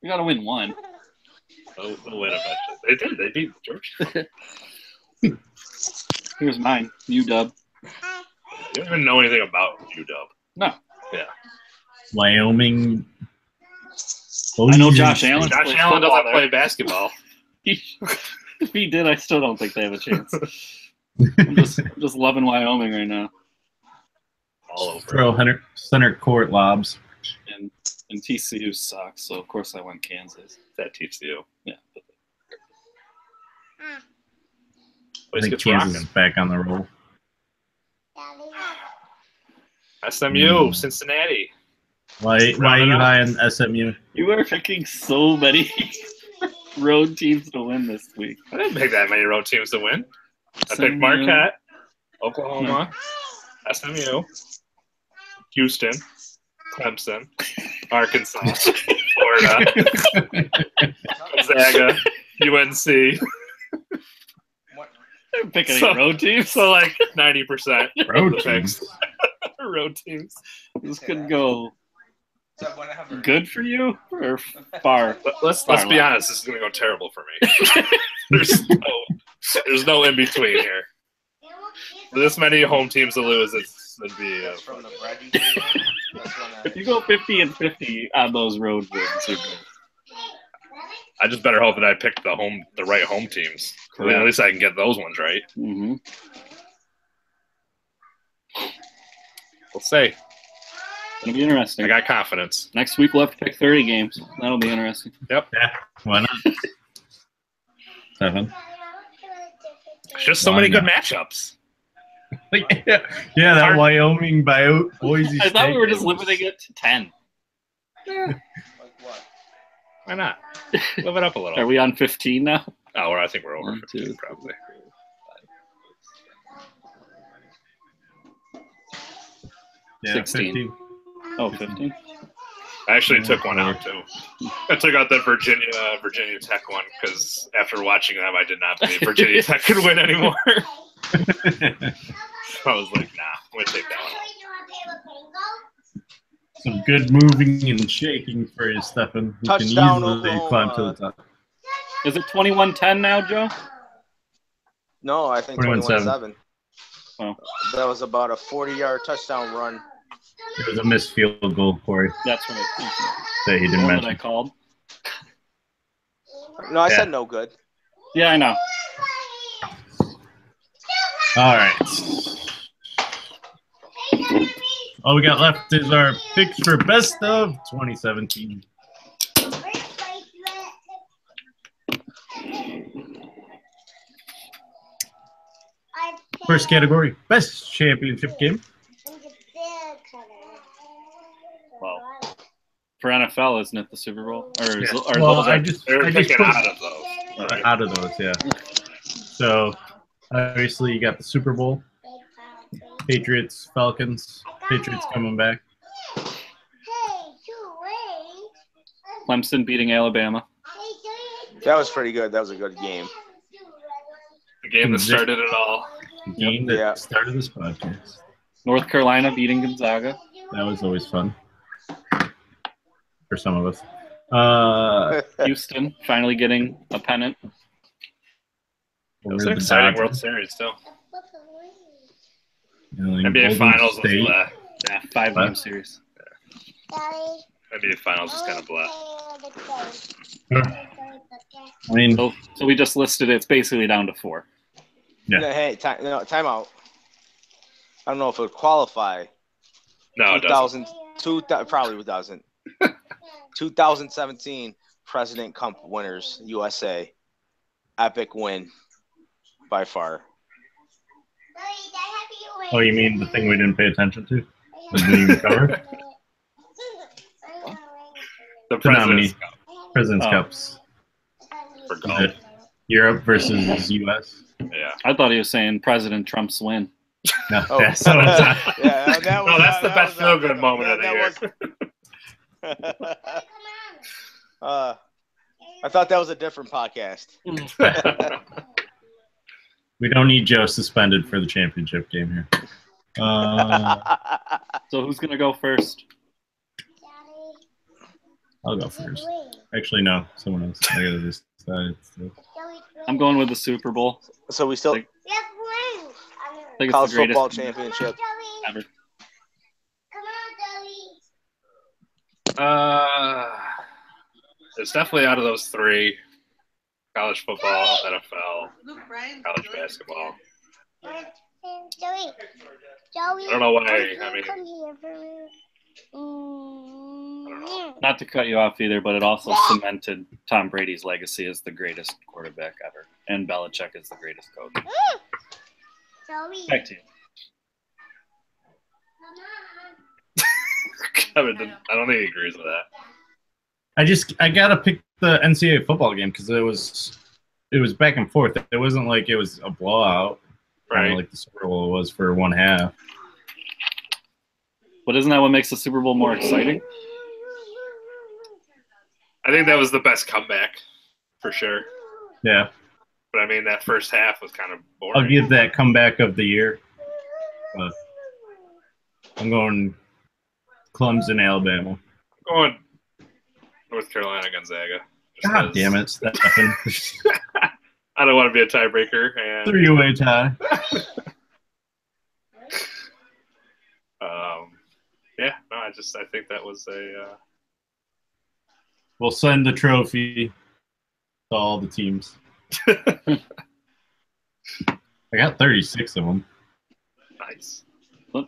S1: You got to win one.
S3: They'll win eventually. They did. They beat Georgetown.
S1: Here's mine. UW.
S3: You don't even know anything about UW.
S1: No.
S3: Yeah.
S6: Wyoming.
S1: I know Josh Allen.
S3: Josh Allen doesn't play basketball.
S1: If he did, I still don't think they have a chance. I'm just loving Wyoming right now.
S3: All over.
S6: Throw center court lobs.
S1: And TCU sucks, so of course I went Kansas.
S3: That TCU.
S1: Yeah.
S6: I think Kansas is back on the roll.
S3: SMU, Cincinnati.
S6: Why are you high on SMU?
S1: You are picking so many road teams to win this week.
S3: I didn't pick that many road teams to win. I picked Marquette, Oklahoma, SMU, Houston, Clemson, Arkansas, Florida, Gonzaga, UNC.
S1: They're picking road teams.
S3: So like 90%
S6: road teams.
S3: Road teams.
S1: This could go good for you or far.
S3: Let's be honest. This is going to go terrible for me. There's no in between here. For this many home teams to lose, it'd be.
S1: If you go 50-50 on those road wins, you're good.
S3: I just better hope that I picked the right home teams. I mean, at least I can get those ones right.
S1: Mm-hmm.
S3: We'll see.
S1: It'll be interesting.
S3: I got confidence.
S1: Next week we'll have to pick 30 games. That'll be interesting.
S3: Yep.
S6: Yeah. Why not? 7.
S3: It's just so many good matchups.
S6: Yeah, that Wyoming Boise State.
S1: I thought we were just limiting it to 10.
S3: Why not? Live it up a little.
S1: Are we on 15 now?
S3: Oh, I think we're over
S1: 1,
S3: 15
S1: 2,
S3: probably.
S1: 16.
S6: 15.
S1: Oh, 15?
S3: I actually took one out too. I took out that Virginia Tech one because after watching them, I did not believe Virginia Tech could win anymore. I was like, nah, I'm gonna take that one.
S6: Some good moving and shaking for you, Stefan. You
S7: Touchdown,
S6: can easily
S7: Oklahoma.
S6: climb to the top.
S1: Is it 21-10 now, Joe?
S7: No, I think
S6: 21-7.
S7: 21-7.
S1: Oh.
S7: That was about a 40-yard touchdown run.
S6: It was a missed field goal, Corey,
S1: That's right.
S6: that he didn't
S1: What
S6: mention.
S1: I called?
S7: No, I said no good.
S1: Yeah, I know.
S6: All right. All we got left is our picks for best of 2017. First category, best championship game.
S1: Well, for NFL, isn't it the Super Bowl? Or is, are
S6: Well,
S1: those
S6: I just
S3: Picking
S6: put
S3: out of those.
S6: out of those, yeah. So obviously you got the Super Bowl, Patriots, Falcons. Patriots coming back.
S1: Clemson beating Alabama.
S7: That was pretty good. That was a good game.
S3: The game that started it all.
S6: game that started this podcast.
S1: North Carolina beating Gonzaga.
S6: That was always fun for some of us.
S1: Houston finally getting a pennant.
S3: It was an exciting World Series still. NBA Finals was blah.
S1: Yeah, 5-game series.
S3: NBA Finals was kind of blah.
S6: I mean,
S1: so we just listed it. It's basically down to 4.
S6: Yeah.
S7: Hey, time out. I don't know if it would qualify.
S3: No, it doesn't.
S7: Probably doesn't. 2017 President Cup winners, USA. Epic win by far.
S6: Oh, you mean the thing we didn't pay attention to? We didn't even cover?
S3: The
S6: President's Cups.
S3: For golf.
S6: Europe versus US.
S3: Yeah.
S1: I thought he was saying President Trump's win.
S6: No,
S3: that's the best feel-good moment of the year.
S7: I thought that was a different podcast.
S6: We don't need Joe suspended for the championship game here.
S1: So who's going to go first?
S6: I'll go first. Actually, no. Someone else. I gotta decide.
S1: I'm going with the Super Bowl.
S7: So we still...
S1: I think
S7: College
S1: it's the
S7: football
S1: greatest
S7: championship.
S1: ever.
S3: It's definitely out of those 3: college football, NFL, college basketball. I don't know why. I mean,
S1: Not to cut you off either, but it also cemented Tom Brady's legacy as the greatest quarterback ever, and Belichick is the greatest coach. Back to you.
S3: Kevin, I don't think he agrees with that.
S6: I gotta pick the NCAA football game because it was back and forth. It wasn't like it was a blowout,
S3: right?
S6: Like the Super Bowl was for one half.
S1: But isn't that what makes the Super Bowl more exciting?
S3: I think that was the best comeback for sure.
S6: Yeah.
S3: But I mean, that first half was kind of boring.
S6: I'll give that comeback of the year. But I'm going Clemson, Alabama.
S3: I'm going North Carolina, Gonzaga.
S6: God damn it, Stephen.
S3: I don't want to be a tiebreaker. And
S6: 3-way tie.
S3: Yeah, no, I think that was a.
S6: We'll send the trophy to all the teams. I got 36 of them.
S3: Nice.
S6: It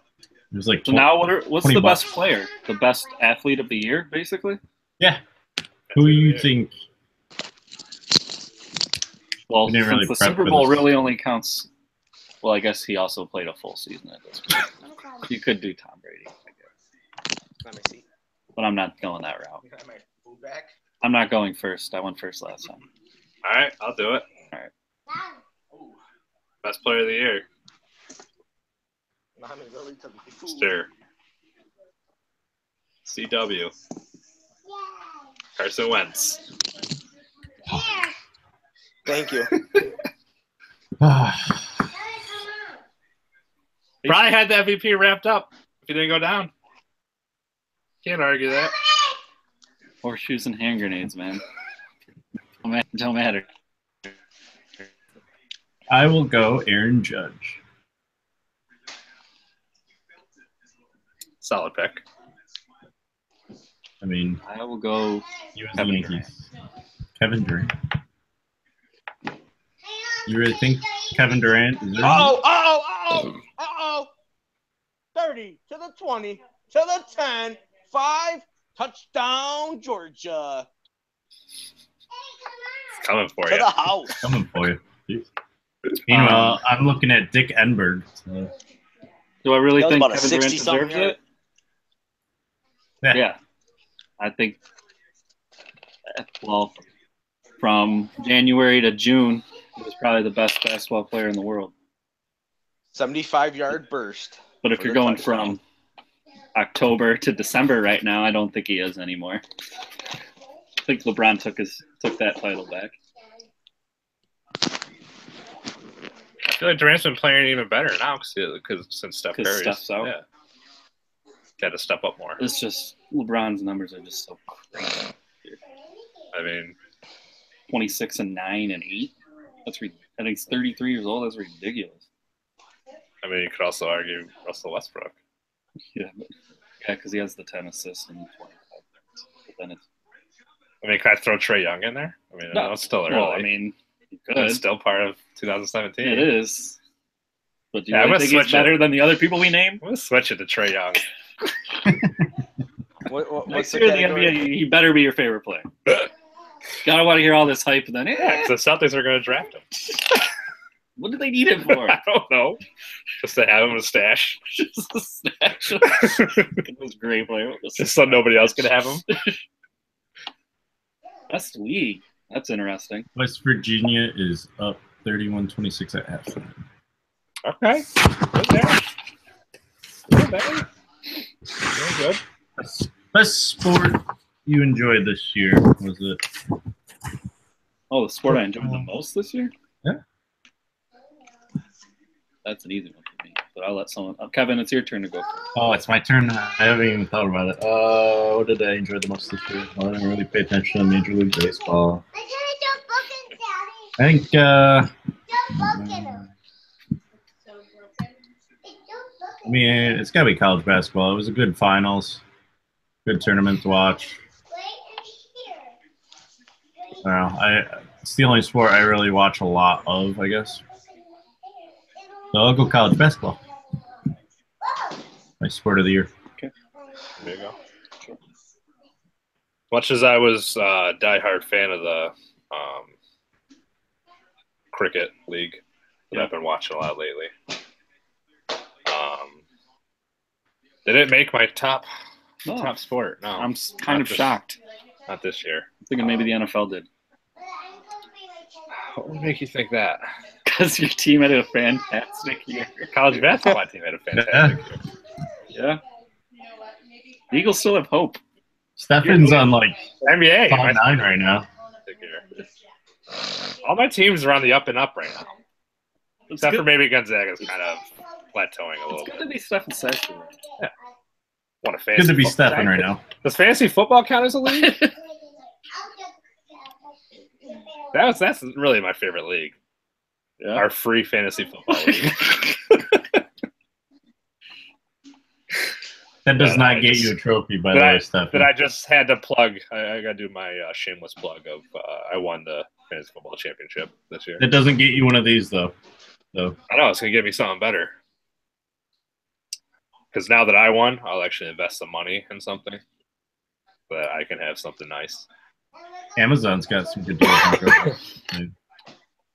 S6: was like
S1: So now what's the
S6: $20.
S1: best player? The best athlete of the year, basically?
S6: Yeah. Who do you think?
S1: Well,
S6: We didn't really
S1: since the
S6: prep
S1: Super
S6: for
S1: Bowl
S6: this.
S1: really only counts. Well, I guess he also played a full season at this point. You could do Tom Brady, I guess.
S7: Let me see.
S1: But I'm not going that route.
S7: Can I have my food back?
S1: I'm not going first. I went first last time.
S3: All right, I'll do it.
S1: All right.
S3: Best player of the year.
S7: Mommy really took my food.
S3: Mr. CW. Carson Wentz.
S7: Thank you.
S3: Probably had the MVP wrapped up if he didn't go down. Can't argue that.
S1: Horseshoes and hand grenades, man. Don't matter.
S6: I will go Aaron Judge.
S3: Solid pick.
S6: I mean,
S1: I will go
S6: he was
S1: Kevin
S6: the Yankees. Kevin Durant. You really think Kevin Durant is there?
S7: Uh-oh. 30 to the 20 to the 10. 5. Touchdown, Georgia.
S3: It's coming for
S7: To
S3: you.
S7: the house.
S6: Coming for you. Jeez. Meanwhile, I'm looking at Dick Enberg. So.
S1: Do I really
S7: That was
S1: think
S7: about a
S1: Kevin Durant
S7: 60-something
S1: deserves it? Yeah. I think, well, from January to June, he was probably the best basketball player in the world.
S7: 75-yard burst.
S1: But if
S7: for
S1: you're
S7: the
S1: going
S7: touchdown.
S1: from October to December right now, I don't think he is anymore. I think LeBron took that title back.
S3: feel like Durant's been playing even better now because since Steph Curry's
S1: Steph's out.
S3: Yeah. Got to step up more.
S1: It's just LeBron's numbers are just so crazy.
S3: I mean,
S1: 26 and 9 and 8. That's I think he's 33 years old. That's ridiculous.
S3: I mean, you could also argue Russell Westbrook.
S1: Yeah, because he has the 10 assists and 25 points. But then it's.
S3: I mean, can I throw Trae Young in there? I mean, no, it's still early.
S1: Well, I mean, you could.
S3: It's still part of 2017.
S1: It is. But do you really think he's better than the other people we named?
S3: I'm gonna switch it to Trae Young.
S1: Next year in the NBA, he better be your favorite player. Gotta want to hear all this hype, and then
S3: yeah, the Celtics are going to draft him.
S1: What do they need him for?
S3: I don't know. Just to have him in a stash.
S1: Just a stash. It was a great player.
S3: Just so nobody else can have him.
S1: Best league. That's interesting.
S6: West Virginia is up 31-26 at halftime.
S3: Okay. Good there. Very good.
S6: Best sport you enjoyed this year, was it?
S1: Oh, the sport I enjoyed the most this year?
S6: Yeah.
S1: That's an easy one for me. But I'll let someone. Kevin, it's your turn to go.
S6: Oh, it's my turn. I haven't even thought about it. What did I enjoy the most this year? Well, I didn't really pay attention to Major League Baseball. I think. I mean, it's got to be college basketball. It was a good finals, good tournament to watch. I don't know. It's the only sport I really watch a lot of, I guess. So I'll go college basketball. My sport of the year.
S3: Okay. There you go. Sure. Much as I was a diehard fan of the cricket league that I've been watching a lot lately. Did it make my top sport? No.
S1: I'm kind of shocked.
S3: Not this year.
S1: I'm thinking maybe the NFL did.
S3: What would make you think that?
S1: Because your team had a fantastic year.
S3: College basketball team had a fantastic
S1: Yeah.
S3: year.
S1: The Eagles still have hope.
S6: Stefan's on like
S3: NBA.
S6: top 9 right now.
S3: All my teams are on the up and up right now. Except for maybe Gonzaga's kind of plateauing a little bit.
S1: Good to be Stefan Session.
S3: Yeah. What a fantasy
S6: Good to be
S3: football.
S6: Stefan right now.
S3: Does fantasy football count as a league? That's really my favorite league.
S1: Yeah.
S3: Our free fantasy football league.
S6: That does not get you a trophy, by the way, Stefan.
S3: But I just had to plug. I got to do my shameless plug of I won the fantasy football championship this year.
S6: That doesn't get you one of these, though. So
S3: I know it's gonna give me something better. Because now that I won, I'll actually invest some money in something so that I can have something nice.
S6: Amazon's got some good deals on trophies.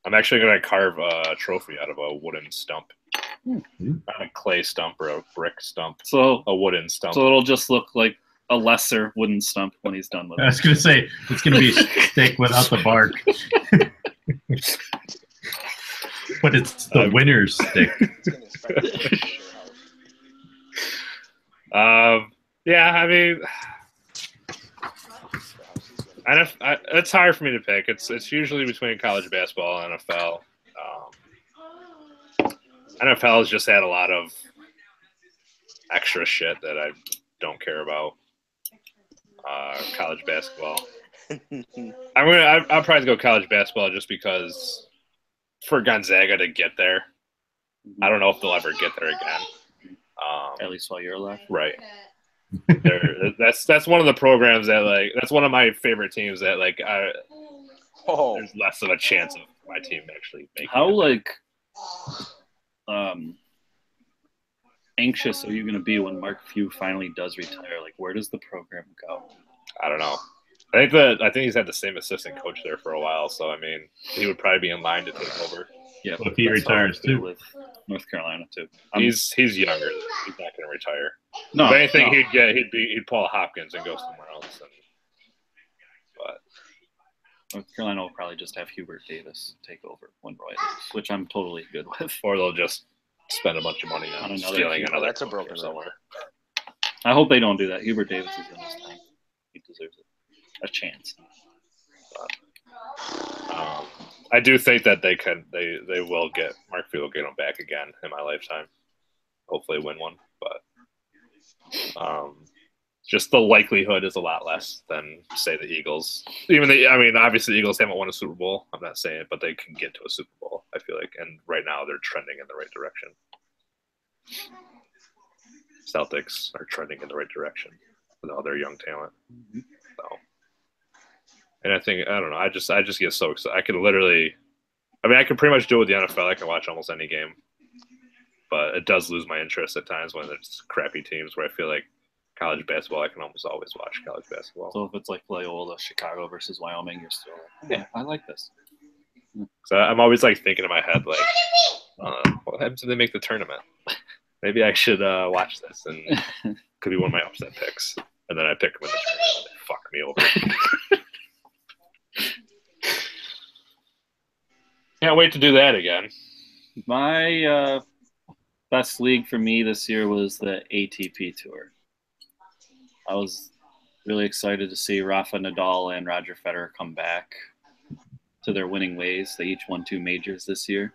S3: I'm actually going to carve a trophy out of a wooden stump.
S6: Mm-hmm.
S3: Not a clay stump or a brick stump.
S1: So
S3: a wooden stump.
S1: So it'll just look like a lesser wooden stump when he's done with it.
S6: I was going to say, it's going to be a stick without the bark. But it's the winner's stick.
S3: Yeah, I mean, it's hard for me to pick. It's usually between college basketball and NFL. NFL has just had a lot of extra shit that I don't care about. College basketball. I'll probably go college basketball just because for Gonzaga to get there, I don't know if they'll ever get there again.
S1: At least while you're alive,
S3: right? That's one of the programs that that's one of my favorite teams that there's less of a chance of my team actually making it.
S1: Anxious are you going to be when Mark Few finally does retire? Where does the program go?
S3: I don't know. I think he's had the same assistant coach there for a while, so I mean he would probably be in line to take over.
S1: Yeah,
S6: if he retires too
S1: with North Carolina too.
S3: He's younger. He's not going to retire.
S1: No,
S3: if anything, he'd Paul Hopkins and go somewhere else. But
S1: North Carolina will probably just have Hubert Davis take over when Roy leaves, which I'm totally good with.
S3: Or they'll just spend a bunch of money on stealing another.
S7: That's a broken somewhere.
S1: I hope they don't do that. Hubert Davis is in his time. He deserves it. A chance.
S3: I do think that they will get Mark Field will get him back again in my lifetime. Hopefully win one, but just the likelihood is a lot less than say the Eagles. Obviously the Eagles haven't won a Super Bowl. I'm not saying it, but they can get to a Super Bowl, I feel like, and right now they're trending in the right direction. Celtics are trending in the right direction with all their young talent. So, and I don't know. I just get so excited. I could pretty much do it with the NFL. I can watch almost any game, but it does lose my interest at times when there's crappy teams where I feel like college basketball, I can almost always watch college basketball.
S1: So if it's like Loyola, Chicago versus Wyoming, you're still yeah, I like this.
S3: So I'm always like thinking in my head like, what happens if they make the tournament? Maybe I should watch this, and could be one of my upset picks. And then I pick them in the tournament, and they fuck me over. Can't wait to do that again.
S1: My best league for me this year was the ATP Tour. I was really excited to see Rafa Nadal and Roger Federer come back to their winning ways. They each won 2 majors this year.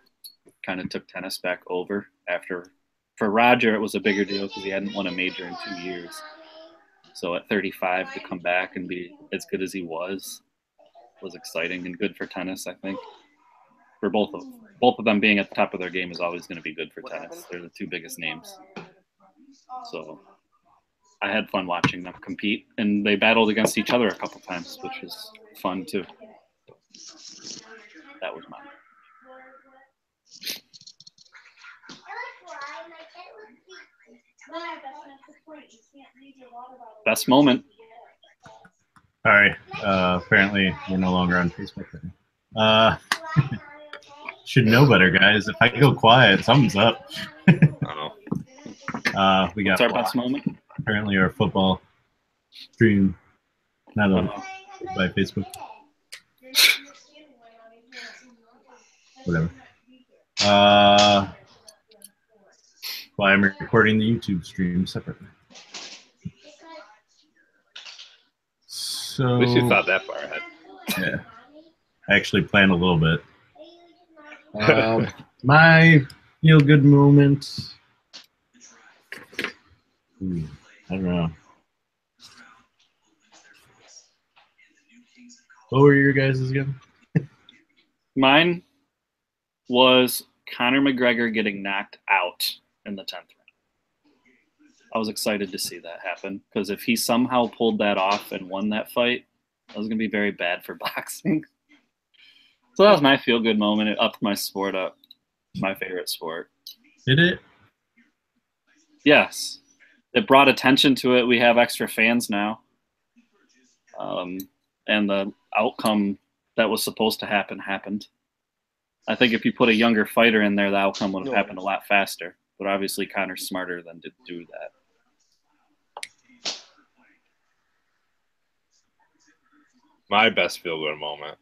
S1: Kind of took tennis back over after. For Roger, it was a bigger deal because he hadn't won a major in 2 years. So at 35 to come back and be as good as he was exciting and good for tennis, I think. For both of them being at the top of their game is always going to be good for tennis. They're the 2 biggest names. So I had fun watching them compete, and they battled against each other a couple times, which was fun too. That was mine. Best moment.
S6: Sorry. Apparently, we're no longer on Facebook. Should know better, guys. If I go quiet, something's up. We got
S1: What's our best moment?
S6: Apparently, our football stream, not on by Facebook. Whatever. Well, I'm recording the YouTube stream separately. So,
S3: At least you thought that far ahead.
S6: Yeah. I actually planned a little bit. My feel-good moment. I don't know. What were your guys' again?
S1: Mine was Conor McGregor getting knocked out in the 10th round. I was excited to see that happen because if he somehow pulled that off and won that fight, that was going to be very bad for boxing. So that was my feel-good moment. It upped my sport up, my favorite sport.
S6: Did it?
S1: Yes. It brought attention to it. We have extra fans now. And the outcome that was supposed to happen happened. I think if you put a younger fighter in there, the outcome would have happened a lot faster. But obviously Conor's smarter than to do that.
S3: My best feel-good moment.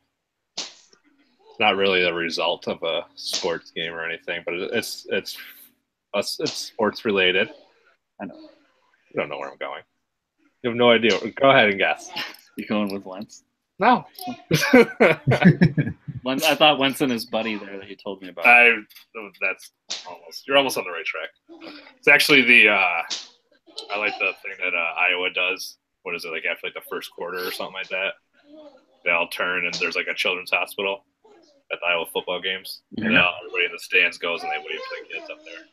S3: It's not really the result of a sports game or anything, but it's sports related.
S1: I know.
S3: You don't know where I'm going. You have no idea. Go ahead and guess.
S1: You going with Wentz?
S3: No.
S1: I thought Wentz and his buddy there that you told me about.
S3: You're almost on the right track. It's actually I like the thing that Iowa does. What is it, like after like the first quarter or something like that? They all turn and there's like a children's hospital at the Iowa football games. And everybody in the stands goes and they wave to the kids up there.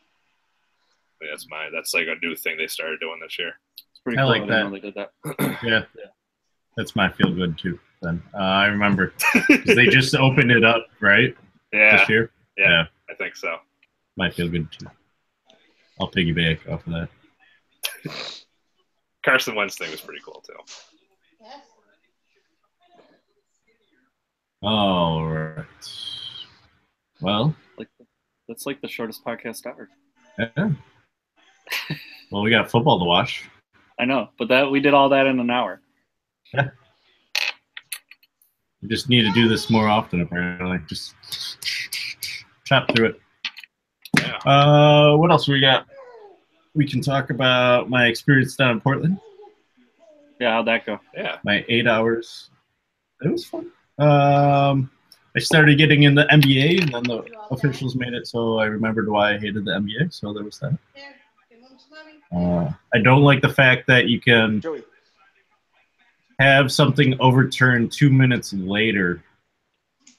S3: I think that's like a new thing they started doing this year.
S1: It's pretty cool.
S6: I like that.
S1: They did that.
S6: Yeah. That's my feel good too. Then I remember 'cause they just opened it up, right?
S3: Yeah.
S6: This year.
S3: Yeah, I think so.
S6: My feel good too. I'll piggyback off of that.
S3: Carson Wentz thing was pretty cool too.
S6: All right. Well,
S1: That's like the shortest podcast ever.
S6: yeah. Well, we got football to watch.
S1: I know, but we did all that in an hour.
S6: Yeah. We just need to do this more often, apparently. Just chop through it.
S3: Yeah.
S6: What else we got? We can talk about my experience down in Portland.
S1: Yeah, how'd that go?
S3: Yeah.
S6: My 8 hours. It was fun. I started getting in the NBA, and then the officials made it so I remembered why I hated the NBA. So there was that. I don't like the fact that you can have something overturned 2 minutes later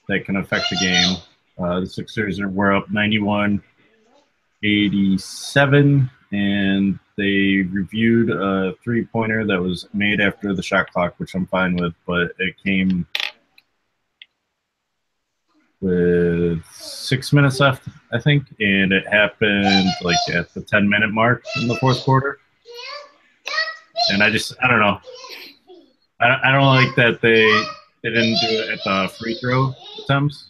S6: that can affect the game. The Sixers were up 91-87, and they reviewed a three-pointer that was made after the shot clock, which I'm fine with, but it came with 6 minutes left, I think, and it happened like at the 10-minute mark in the fourth quarter. And I don't know. I don't like that they didn't do it at the free throw attempts.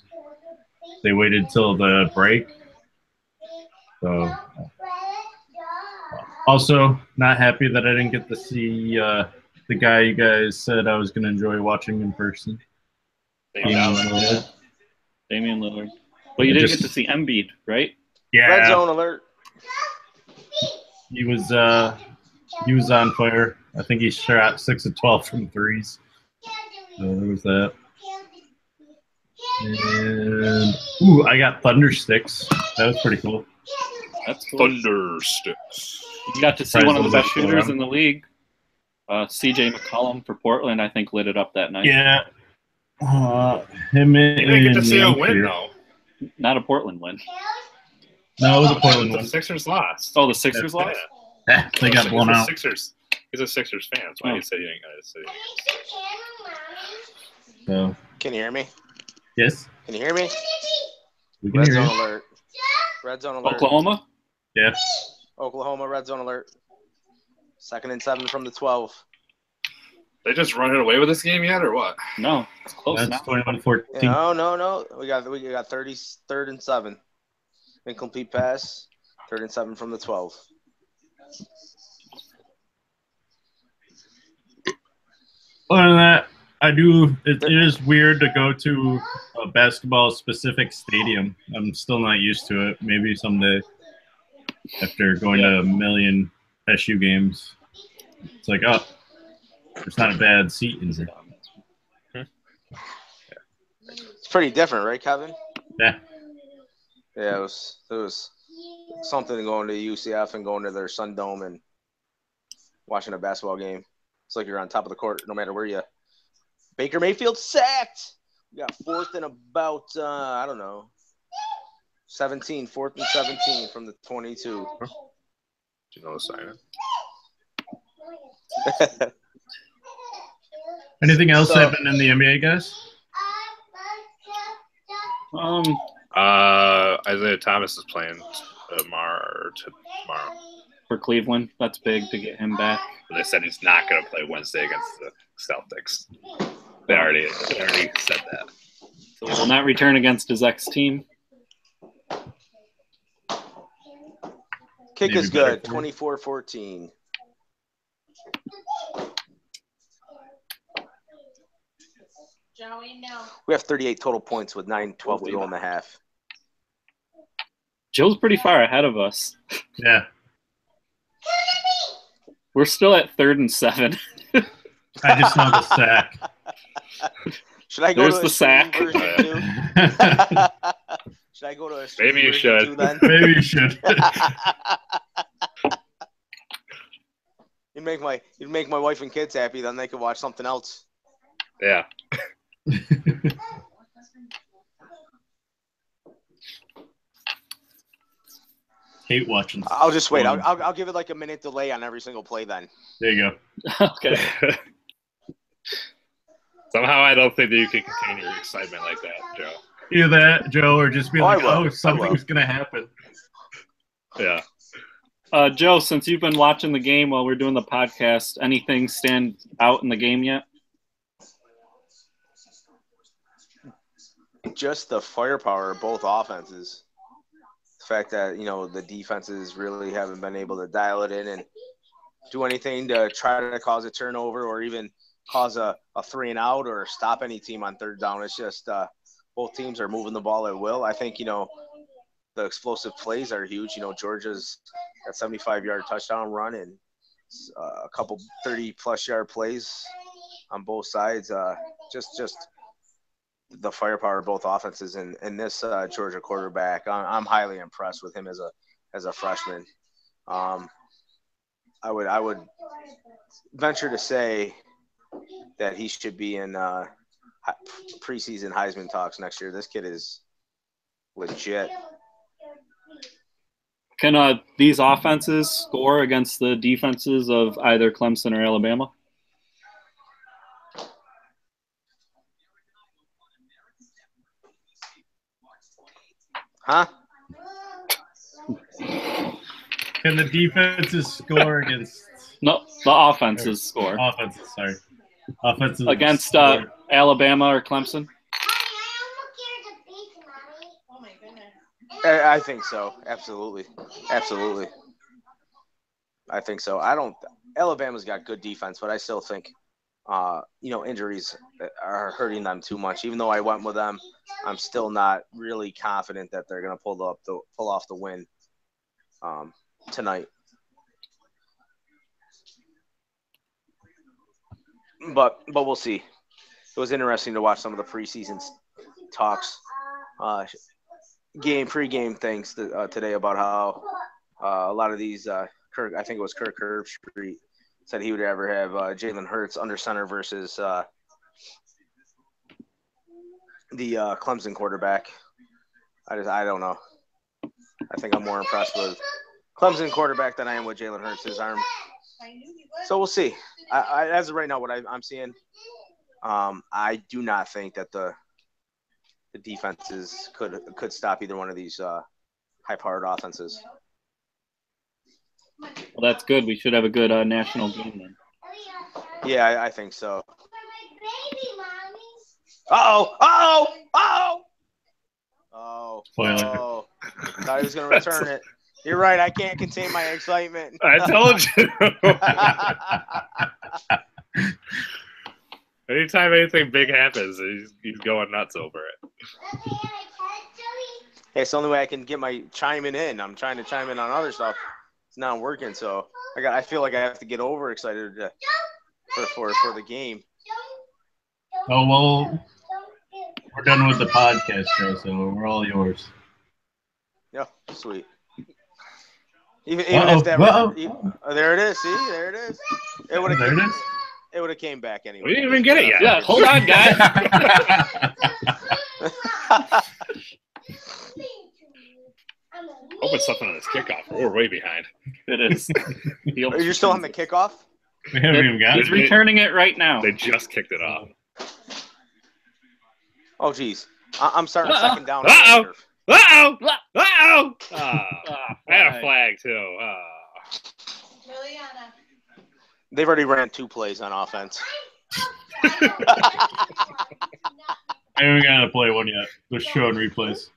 S6: They waited till the break. So, also not happy that I didn't get to see the guy you guys said I was going to enjoy watching in person.
S1: Damian Lillard. Well, you didn't get to see Embiid, right?
S6: Yeah.
S7: Red zone alert.
S6: He was on fire. I think he shot 6 of 12 from threes. So there was that. And I got Thunder Sticks. That was pretty cool.
S1: That's cool.
S3: Thunder Sticks.
S1: You got to see one of the best shooters in the league. CJ McCollum for Portland, I think, lit it up that night.
S6: Yeah. Him and
S3: You didn't get to see a win, though.
S1: Not a Portland win.
S6: No, it was a Portland
S3: The
S6: win.
S3: Sixers lost.
S1: Oh, the Sixers lost?
S6: Yeah, they got blown out.
S3: He's a Sixers fan. That's why he said he ain't got to say.
S6: So,
S7: Can you hear me?
S6: yes.
S7: Can you hear me?
S6: We can
S7: Red
S6: hear
S7: zone
S6: you.
S7: alert. Red zone alert.
S1: Oklahoma?
S6: Yeah.
S7: Oklahoma, red zone alert. 2nd and 7 from the 12.
S3: They just running away with this game yet, or what?
S1: No, it's close
S6: That's
S1: now.
S6: 21-14.
S7: No. We got 3rd and 7. Incomplete pass. 3rd and 7 from the 12.
S6: Other than that, it is weird to go to a basketball-specific stadium. I'm still not used to it. Maybe someday after going to a million SU games. It's like, oh, there's not a bad seat in here.
S7: It's pretty different, right, Kevin?
S6: Yeah.
S7: Yeah, it was something going to UCF and going to their Sun Dome and watching a basketball game. It's like you're on top of the court no matter where you. Baker Mayfield sacked. We got 4th and about 17, 4th and 17 from the 22.
S3: Do you know the sign?
S6: Anything else happen in the NBA, guys?
S3: Isaiah Thomas is playing tomorrow.
S1: For Cleveland, that's big to get him back.
S3: They said he's not going to play Wednesday against the Celtics. They already said that.
S1: So he will not return against his ex-team.
S7: Kick is good, 24-14.
S12: Joey, no.
S7: We have 38 total points with 9:12 to go in the half.
S1: Joe's pretty far ahead of us.
S6: Yeah.
S1: We're still at 3rd and 7.
S6: I just know the sack.
S7: Should I go
S1: There's
S7: to
S1: the
S7: a streaming
S1: sack.
S7: version too? Should I go to a streaming
S3: Maybe you
S7: version
S3: should.
S7: too, then?
S6: Maybe you should.
S7: You'd make my wife and kids happy, then they could watch something else.
S3: Yeah.
S6: Hate watching.
S7: I'll just wait. I'll give it like a minute delay on every single play then.
S6: There you go.
S1: Okay.
S3: Somehow I don't think that you can contain your excitement like that, Joe.
S6: Either that, Joe, or just be like,
S7: I will.
S6: oh, something's going to happen.
S3: Yeah.
S1: Joe, since you've been watching the game while we're doing the podcast, anything stand out in the game yet?
S7: Just the firepower of both offenses. The fact that, the defenses really haven't been able to dial it in and do anything to try to cause a turnover or even cause a 3-and-out or stop any team on 3rd down. It's just both teams are moving the ball at will. I think, the explosive plays are huge. Georgia's got 75-yard touchdown run and a couple 30-plus yard plays on both sides. Just the firepower of both offenses and this Georgia quarterback. I'm highly impressed with him as a freshman. I would venture to say that he should be in preseason Heisman talks next year. This kid is legit.
S1: Can these offenses score against the defenses of either Clemson or Alabama?
S7: Huh?
S6: Can the defenses score against?
S1: No, the offenses score.
S6: Offenses, sorry. Offenses
S1: against
S6: score.
S1: Alabama or Clemson?
S7: I think so. Absolutely. I think so. Alabama's got good defense, but I still think, injuries are hurting them too much. Even though I went with them, I'm still not really confident that they're going to pull off the win tonight. But we'll see. It was interesting to watch some of the preseason talks, pre-game things today about how a lot of these I think it was Kirk Herbstreit said he would ever have Jalen Hurts under center versus the Clemson quarterback. I don't know. I think I'm more impressed with Clemson quarterback than I am with Jalen Hurts, his arm. So we'll see. As of right now, what I'm seeing, I do not think that the defenses could stop either one of these high-powered offenses.
S1: Well, that's good. We should have a good national game then.
S7: Yeah, I think so. Uh-oh! Thought he was going to return it. You're right. I can't contain my excitement.
S3: I told you. Anytime anything big happens, he's going nuts over it.
S7: Hey, it's the only way I can get my chiming in. I'm trying to chime in on other stuff. It's not working, so I feel like I have to get overexcited for the game.
S6: Oh, well, we're done with the podcast show, so we're all yours.
S7: Yeah, sweet. Even if that there it is. See, there it is. It would have came back anyway.
S3: We didn't even get it yet.
S1: Yeah, hold on, guys.
S3: Hoping something on this kickoff. We're way behind.
S1: It is.
S7: You're still on the kickoff?
S6: We haven't even got
S1: He's returning it right now.
S3: They just kicked it off.
S7: Oh, geez. I'm starting second down.
S3: Uh-oh! I had a flag, too.
S7: They've already ran 2 plays on offense.
S6: I haven't got to play one yet. They're showing replays.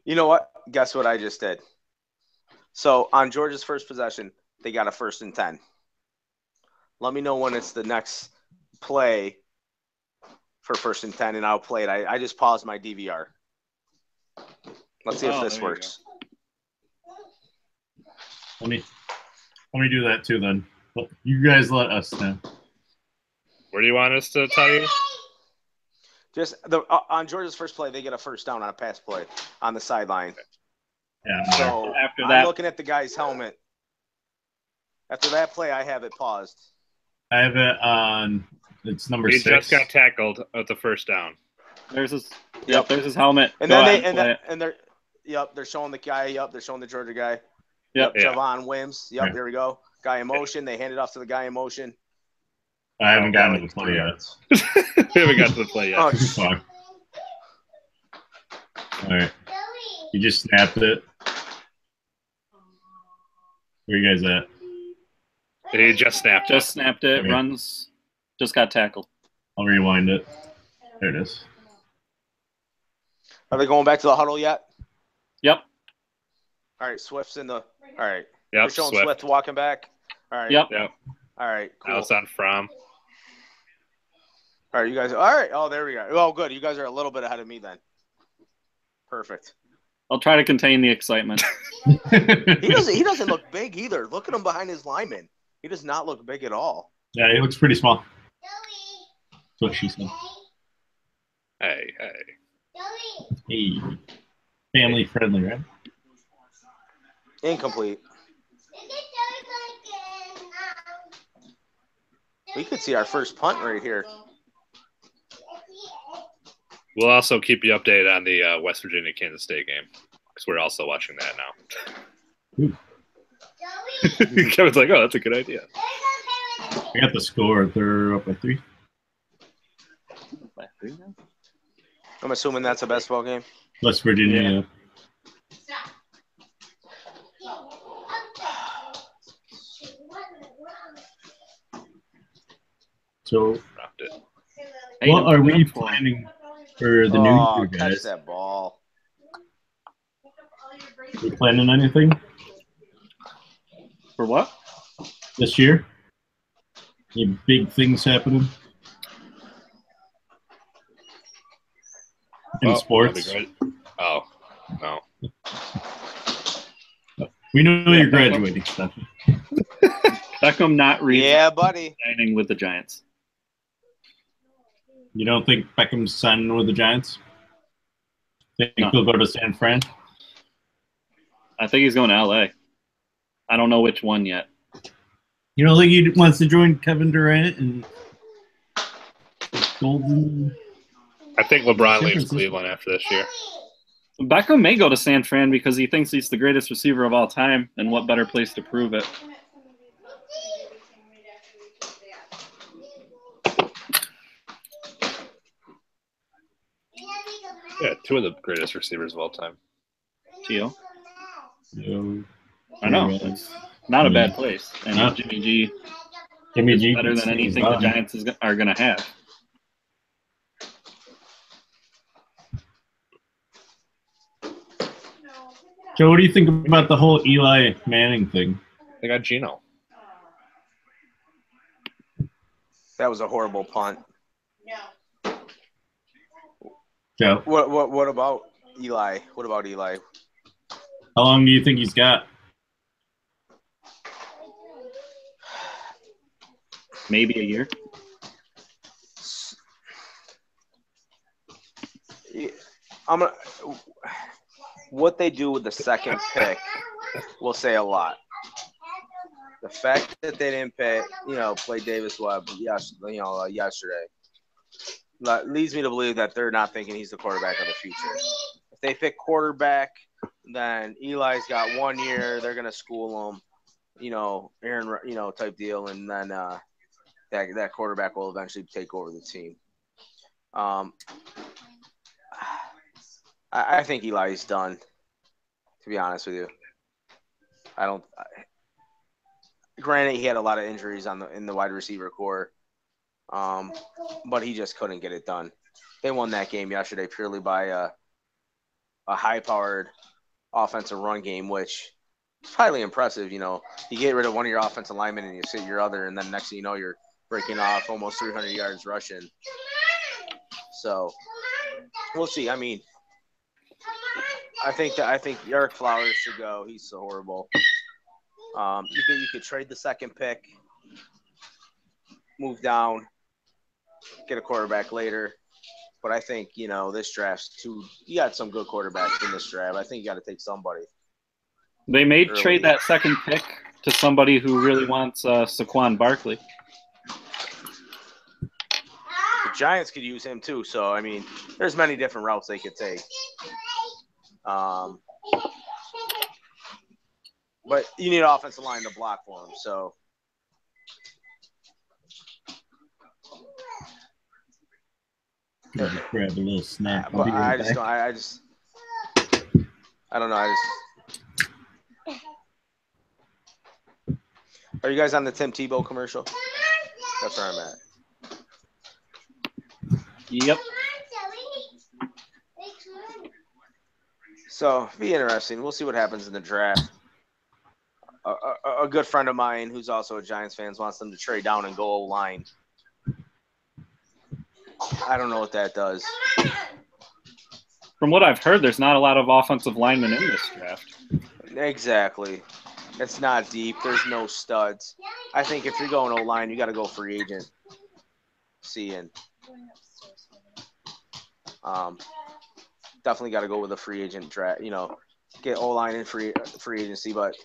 S7: You know what? Guess what I just did? So on Georgia's first possession, they got a 1st and 10. Let me know when it's the next play for 1st and 10, and I'll play it. I just paused my DVR. Let's see if this works.
S6: Let me do that too then. You guys let us know.
S3: Where do you want us to tell you?
S7: Just on Georgia's first play, they get a 1st down on a pass play on the sideline.
S6: Yeah.
S7: So
S1: after that,
S7: I'm looking at the guy's helmet. After that play, I have it paused.
S6: I have it on. It's number 6.
S3: He just got tackled at the 1st down.
S1: There's his. Yep. There's his helmet.
S7: And then they're showing the guy. Yep, they're showing the Georgia guy.
S1: Yep.
S7: Javon Wims. Yep. There we go. Guy in motion. They hand it off to the guy in motion.
S6: I haven't gotten to the play yet.
S3: We haven't got to the play yet.
S7: Oh,
S6: fuck. All right. You just snapped it. Where you guys at?
S3: He just snapped.
S1: Just snapped it.
S6: Okay.
S1: Runs. Just got tackled.
S6: I'll rewind it. There it is.
S7: Are they going back to the huddle yet?
S1: Yep.
S7: All right. Swift's in the. All right.
S3: Yep.
S7: They're showing Swift walking back. All right.
S1: Yep.
S7: All right. Cool.
S3: Now it's on Fromm.
S7: All right, you guys. All right. Oh, there we go. Oh, good. You guys are a little bit ahead of me then. Perfect.
S1: I'll try to contain the excitement.
S7: He doesn't look big either. Look at him behind his lineman. He does not look big at all.
S6: Yeah, he looks pretty small. That's what she said.
S3: Hey.
S6: Hey. Family friendly, right?
S7: Incomplete. We could see our first punt right here.
S3: We'll also keep you updated on the West Virginia-Kansas State game because we're also watching that now. Kevin's like, oh, that's a good idea.
S6: I got the score. They're up by 3.
S7: I'm assuming that's a basketball game.
S6: West Virginia.
S1: Yeah.
S6: So, what are we planning for the new year,
S7: catch
S6: guys?
S7: that ball.
S6: We planning anything
S1: For what?
S6: this year? Any big things happening in sports?
S3: that'd be great. Oh, no.
S6: We know you're graduating, Stefan.
S1: Beckham not
S7: Yeah, buddy.
S1: signing with the Giants.
S6: You don't think Beckham's signing with the Giants? Think
S1: No.
S6: he'll go to San Fran?
S1: I think he's going to LA. I don't know which one yet.
S6: You don't think he wants to join Kevin Durant and Golden?
S3: I think LeBron
S6: San
S3: leaves
S6: Francisco.
S3: Cleveland after this year.
S1: Beckham may go to San Fran because he thinks he's the greatest receiver of all time, and what better place to prove it?
S3: Yeah, 2 of the greatest receivers of all time.
S1: Gio.
S6: No.
S1: I know. It's not a bad place. And
S6: No.
S1: Jimmy G
S6: Jimmy
S1: is
S6: G
S1: better than anything the Giants are going to have.
S6: Joe, what do you think about the whole Eli Manning thing?
S3: They got Geno.
S7: That was a horrible punt.
S6: Joe,
S7: What about Eli? What about Eli?
S6: how long do you think he's got?
S1: Maybe a year.
S7: I'm gonna. What they do with the second pick will say a lot. The fact that they didn't play Davis Webb, yesterday, leads me to believe that they're not thinking he's the quarterback of the future. If they pick quarterback, then Eli's got 1 year. They're gonna school him, Aaron, type deal, and then that quarterback will eventually take over the team. I think Eli's done, to be honest with you. Granted, he had a lot of injuries in the wide receiver core, but he just couldn't get it done. They won that game yesterday purely by a high-powered offensive run game, which is highly impressive. You get rid of one of your offensive linemen and you sit your other, and then next thing you know, you're breaking off almost 300 yards rushing. So we'll see. I mean, I think Eric Flowers should go. He's so horrible. You could trade the second pick, move down, get a quarterback later. But I think, this draft's too – you got some good quarterbacks in this draft. I think you got to take somebody.
S1: They may
S7: early.
S1: trade that second pick to somebody who really wants Saquon Barkley.
S7: The Giants could use him too. So, I mean, there's many different routes they could take. But you need an offensive line to block for him. So
S6: Grab a little snack.
S7: but I don't know. Are you guys on the Tim Tebow commercial? That's where I'm at.
S1: Yep.
S7: So it'll be interesting. We'll see what happens in the draft. A good friend of mine who's also a Giants fan wants them to trade down and go O-line. I don't know what that does.
S1: From what I've heard, there's not a lot of offensive linemen in this draft.
S7: Exactly. It's not deep. There's no studs. I think if you're going O-line, you got to go free agent. Definitely got to go with a free agent draft. Get O-line in free agency. But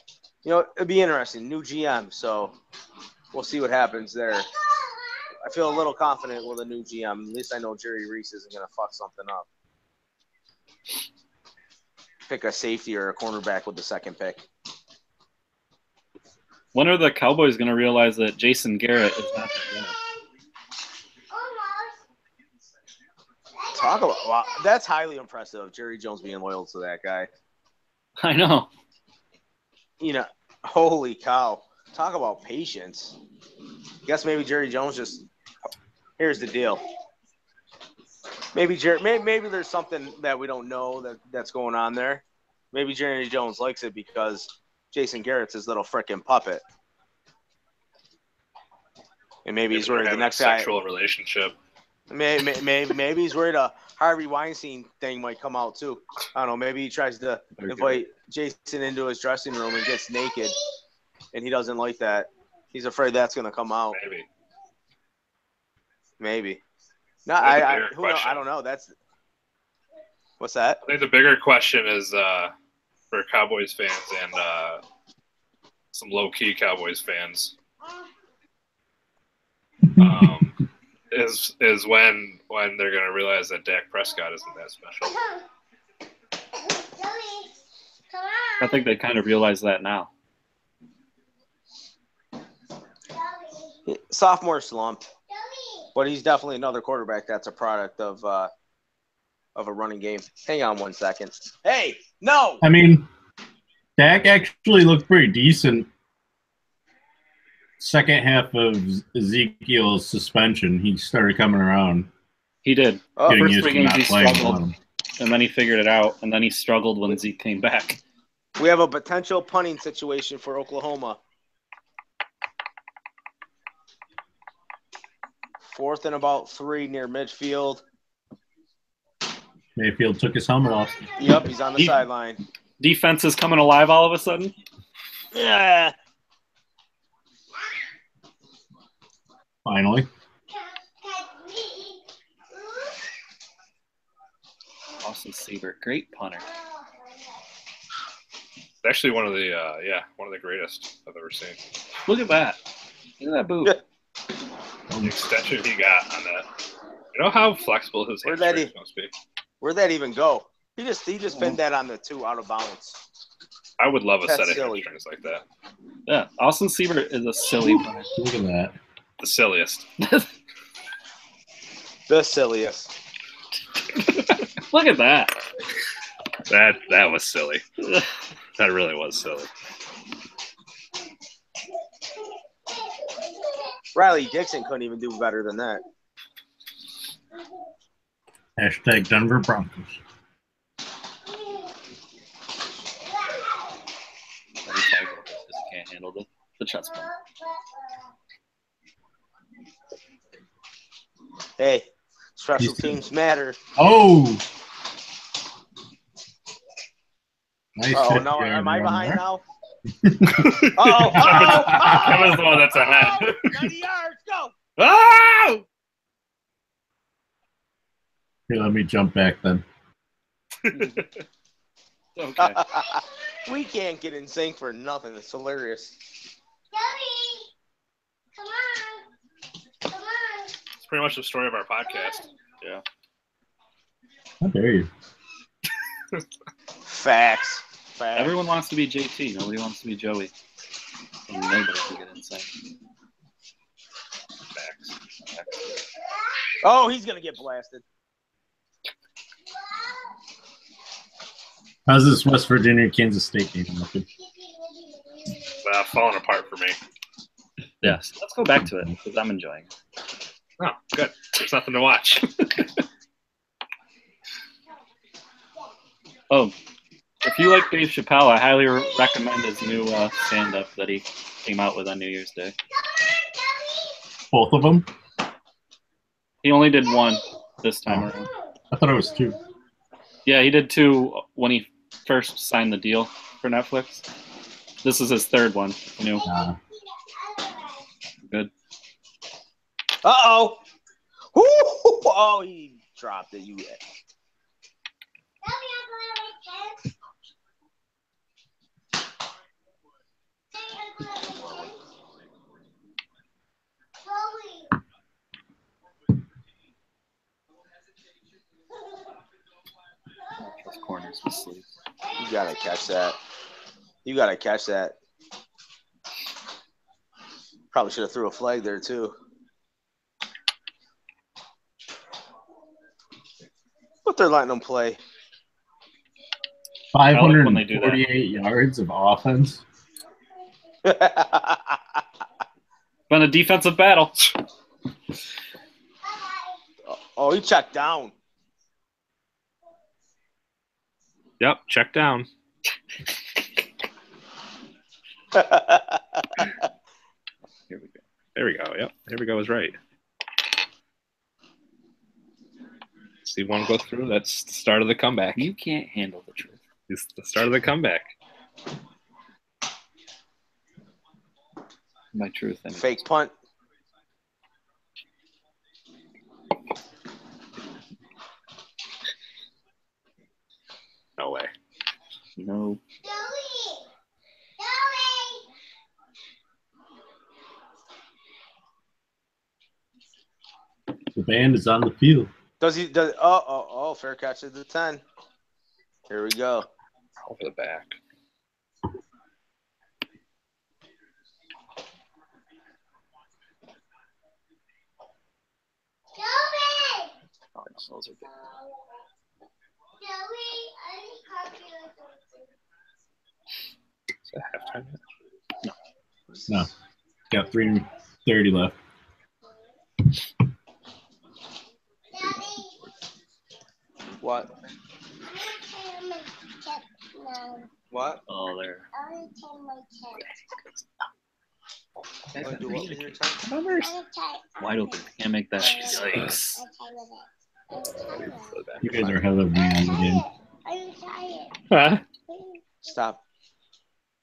S7: it'd be interesting. New GM, so we'll see what happens there. I feel a little confident with a new GM. At least I know Jerry Reese isn't going to fuck something up. Pick a safety or a cornerback with the second pick.
S1: When are the Cowboys going to realize that Jason Garrett is not the guy?
S7: Talk about wow, that's highly impressive. Jerry Jones being loyal to that guy.
S1: I know.
S7: Holy cow! Talk about patience. Guess maybe Jerry Jones just. Here's the deal. Maybe there's something that we don't know that's going on there. Maybe Jerry Jones likes it because Jason Garrett's his little frickin' puppet, and maybe he's worried the next guy.
S3: Sexual relationship.
S7: Maybe he's worried a Harvey Weinstein thing might come out too. I don't know. Maybe he tries to invite Jason into his dressing room and gets naked, and he doesn't like that. He's afraid that's going to come out. Maybe. No, I don't know. What's that?
S3: I think the bigger question is for Cowboys fans and some low-key Cowboys fans is when they're going to realize that Dak Prescott isn't that special.
S1: I think they kind of realize that now.
S7: Sophomore slump, but he's definitely another quarterback that's a product of a running game. Hang on 1 second. Hey, no.
S6: I mean, Dak actually looked pretty decent. Second half of Ezekiel's suspension, he started coming around.
S1: He did.
S6: Getting
S1: First
S6: used
S1: 3
S6: to
S1: games
S6: not
S1: he
S6: playing
S1: struggled,
S6: on him.
S1: and then he figured it out, and then he struggled when Zeke came back.
S7: We have a potential punting situation for Oklahoma. 4th and about 3 near midfield.
S6: Mayfield took his helmet off.
S7: Yep, he's on the sideline.
S1: Defense is coming alive all of a sudden.
S7: Yeah.
S6: Finally.
S1: Austin Siebert, great punter.
S3: Actually, one of the greatest I've ever seen.
S1: Look at that. Look at that boot.
S3: The extension he got on that. You know how flexible his hamstrings must be?
S7: Where'd that even go? He just pinned that on the 2 out of bounds.
S3: I would love a
S7: That's
S3: set of
S7: silly.
S3: hamstrings like that.
S1: Yeah, Austin Siebert is a silly punter.
S6: Look at that.
S3: The silliest.
S7: The silliest.
S1: Look at that.
S3: That was silly. That really was silly.
S7: Riley Dixon couldn't even do better than that.
S6: Hashtag Denver Broncos.
S1: Just can't handle the chest bump.
S7: Hey, special teams matter.
S6: Oh! Nice
S7: Oh
S6: hit,
S7: no,
S6: Jeremy,
S7: am I
S6: on
S7: behind
S6: there.
S7: now?
S3: That was the one that's ahead.
S7: 90 yards, go!
S3: Oh!
S6: Here, let me jump back then.
S1: Okay.
S7: We can't get in sync for nothing. It's hilarious.
S12: Come on.
S3: It's pretty much the story of our podcast.
S1: Yeah.
S6: How dare you?
S7: Facts.
S1: Everyone wants to be JT. Nobody wants to be Joey. And nobody can get inside.
S7: Oh, he's going to get blasted.
S6: How's this West Virginia Kansas State game looking?
S3: Falling apart for me.
S1: Yes. Let's go back to it because I'm enjoying it.
S3: Oh, good. There's nothing to watch.
S1: Oh, if you like Dave Chappelle, I highly recommend his new stand-up that he came out with on New Year's Day.
S6: Both of them?
S1: He only did one this time around.
S6: I thought it was 2.
S1: Yeah, he did 2 when he first signed the deal for Netflix. This is his third one. You know. Good.
S7: Uh-oh. Oh, he dropped it. You.
S1: Those corners asleep.
S7: You gotta catch that. You gotta catch that. Probably should have threw a flag there too. But they're letting them play.
S6: 548 yards of offense.
S1: Been a defensive battle.
S7: Oh, he checked down.
S3: Yep, check down. Here we go. There we go. Yep, here we go is right. See one go through. That's the start of the comeback.
S1: You can't handle the truth.
S3: It's the start of the comeback.
S1: My truth.
S7: Fake punt.
S3: No way.
S1: No.
S6: The band is on the field.
S7: Does he? Fair catch at the 10. Here we go.
S3: Over the back.
S1: Oh, those are big.
S3: Is that halftime yet?
S6: No. Got 3:30 left.
S7: What? What?
S1: Oh, there. Wide open. Can't make that. Yikes.
S6: You guys are ahead of me on the game.
S3: Huh?
S7: Stop.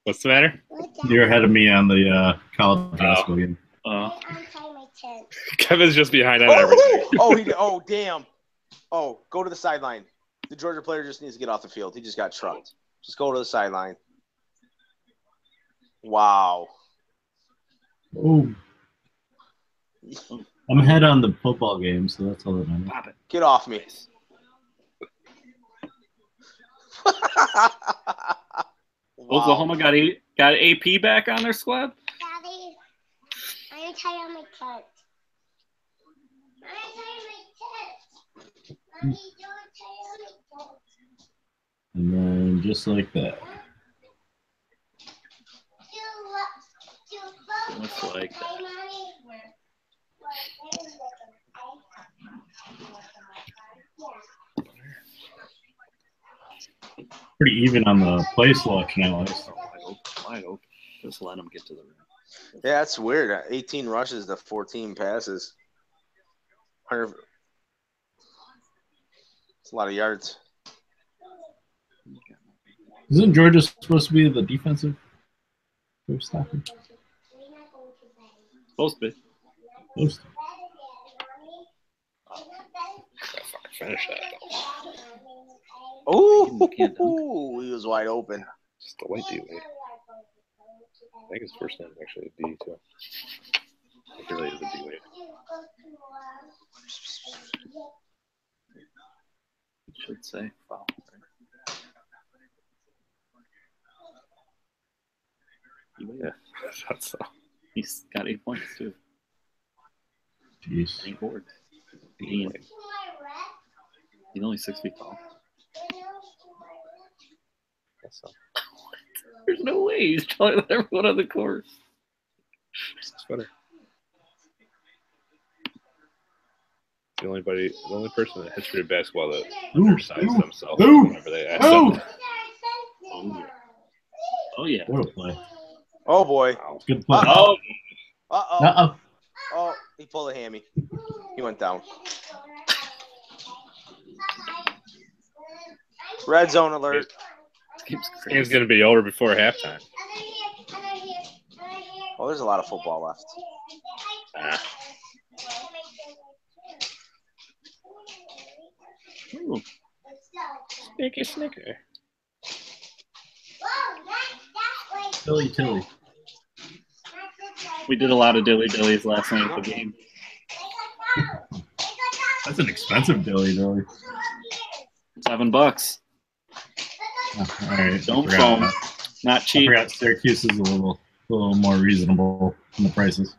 S3: What's the matter?
S6: You're ahead of me on the college basketball game.
S3: Kevin's just behind on everything.
S7: Oh, damn. Oh, go to the sideline. The Georgia player just needs to get off the field. He just got trucked. Just go to the sideline. Wow.
S6: Oh. I'm ahead on the football game, so that's all that matters.
S7: Get off me.
S1: Wow. Oklahoma got AP back on their squad?
S12: Daddy, I'm tired of my tent. Mommy, don't tie on my tent.
S6: And then just like that.
S1: Looks like that.
S6: Pretty even on the play selection, at least.
S1: Wide open. Just let them get to the rim.
S7: Yeah, that's weird. 18 rushes to 14 passes. 100. It's a lot of yards.
S6: Isn't Georgia supposed to be the defensive stopper?
S1: Supposed to be.
S6: Supposed to.
S3: Finish that.
S7: Oh, he was wide open.
S3: Just the white D-Wade. I think his first name is actually D, too. It really is a D-Wade.
S1: It should say foul.
S3: Yeah, that's so.
S1: He's got 8 points, too.
S6: Jeez.
S1: 8 boards. He's only 6 feet tall.
S3: That's so.
S1: There's no way he's taller than everyone on the course.
S3: It's better. The only person in the history of basketball that undersized themselves whenever they asked them.
S1: Oh, yeah.
S6: What a play.
S7: Oh, boy.
S6: Good play.
S7: Uh-oh.
S6: Uh-oh.
S7: Uh-oh. Oh, he pulled a hammy. He went down. Red zone alert.
S3: This game's going to be over before halftime.
S7: Well, there's a lot of football left.
S1: Ooh. Snicker, snicker.
S6: Tilly, Tilly.
S1: We did a lot of dilly-dillies last night at the game.
S6: That's an expensive dilly.
S1: $7.
S6: All right.
S1: Don't foam. Not
S6: I
S1: cheap.
S6: forgot Syracuse is a little more reasonable in the prices.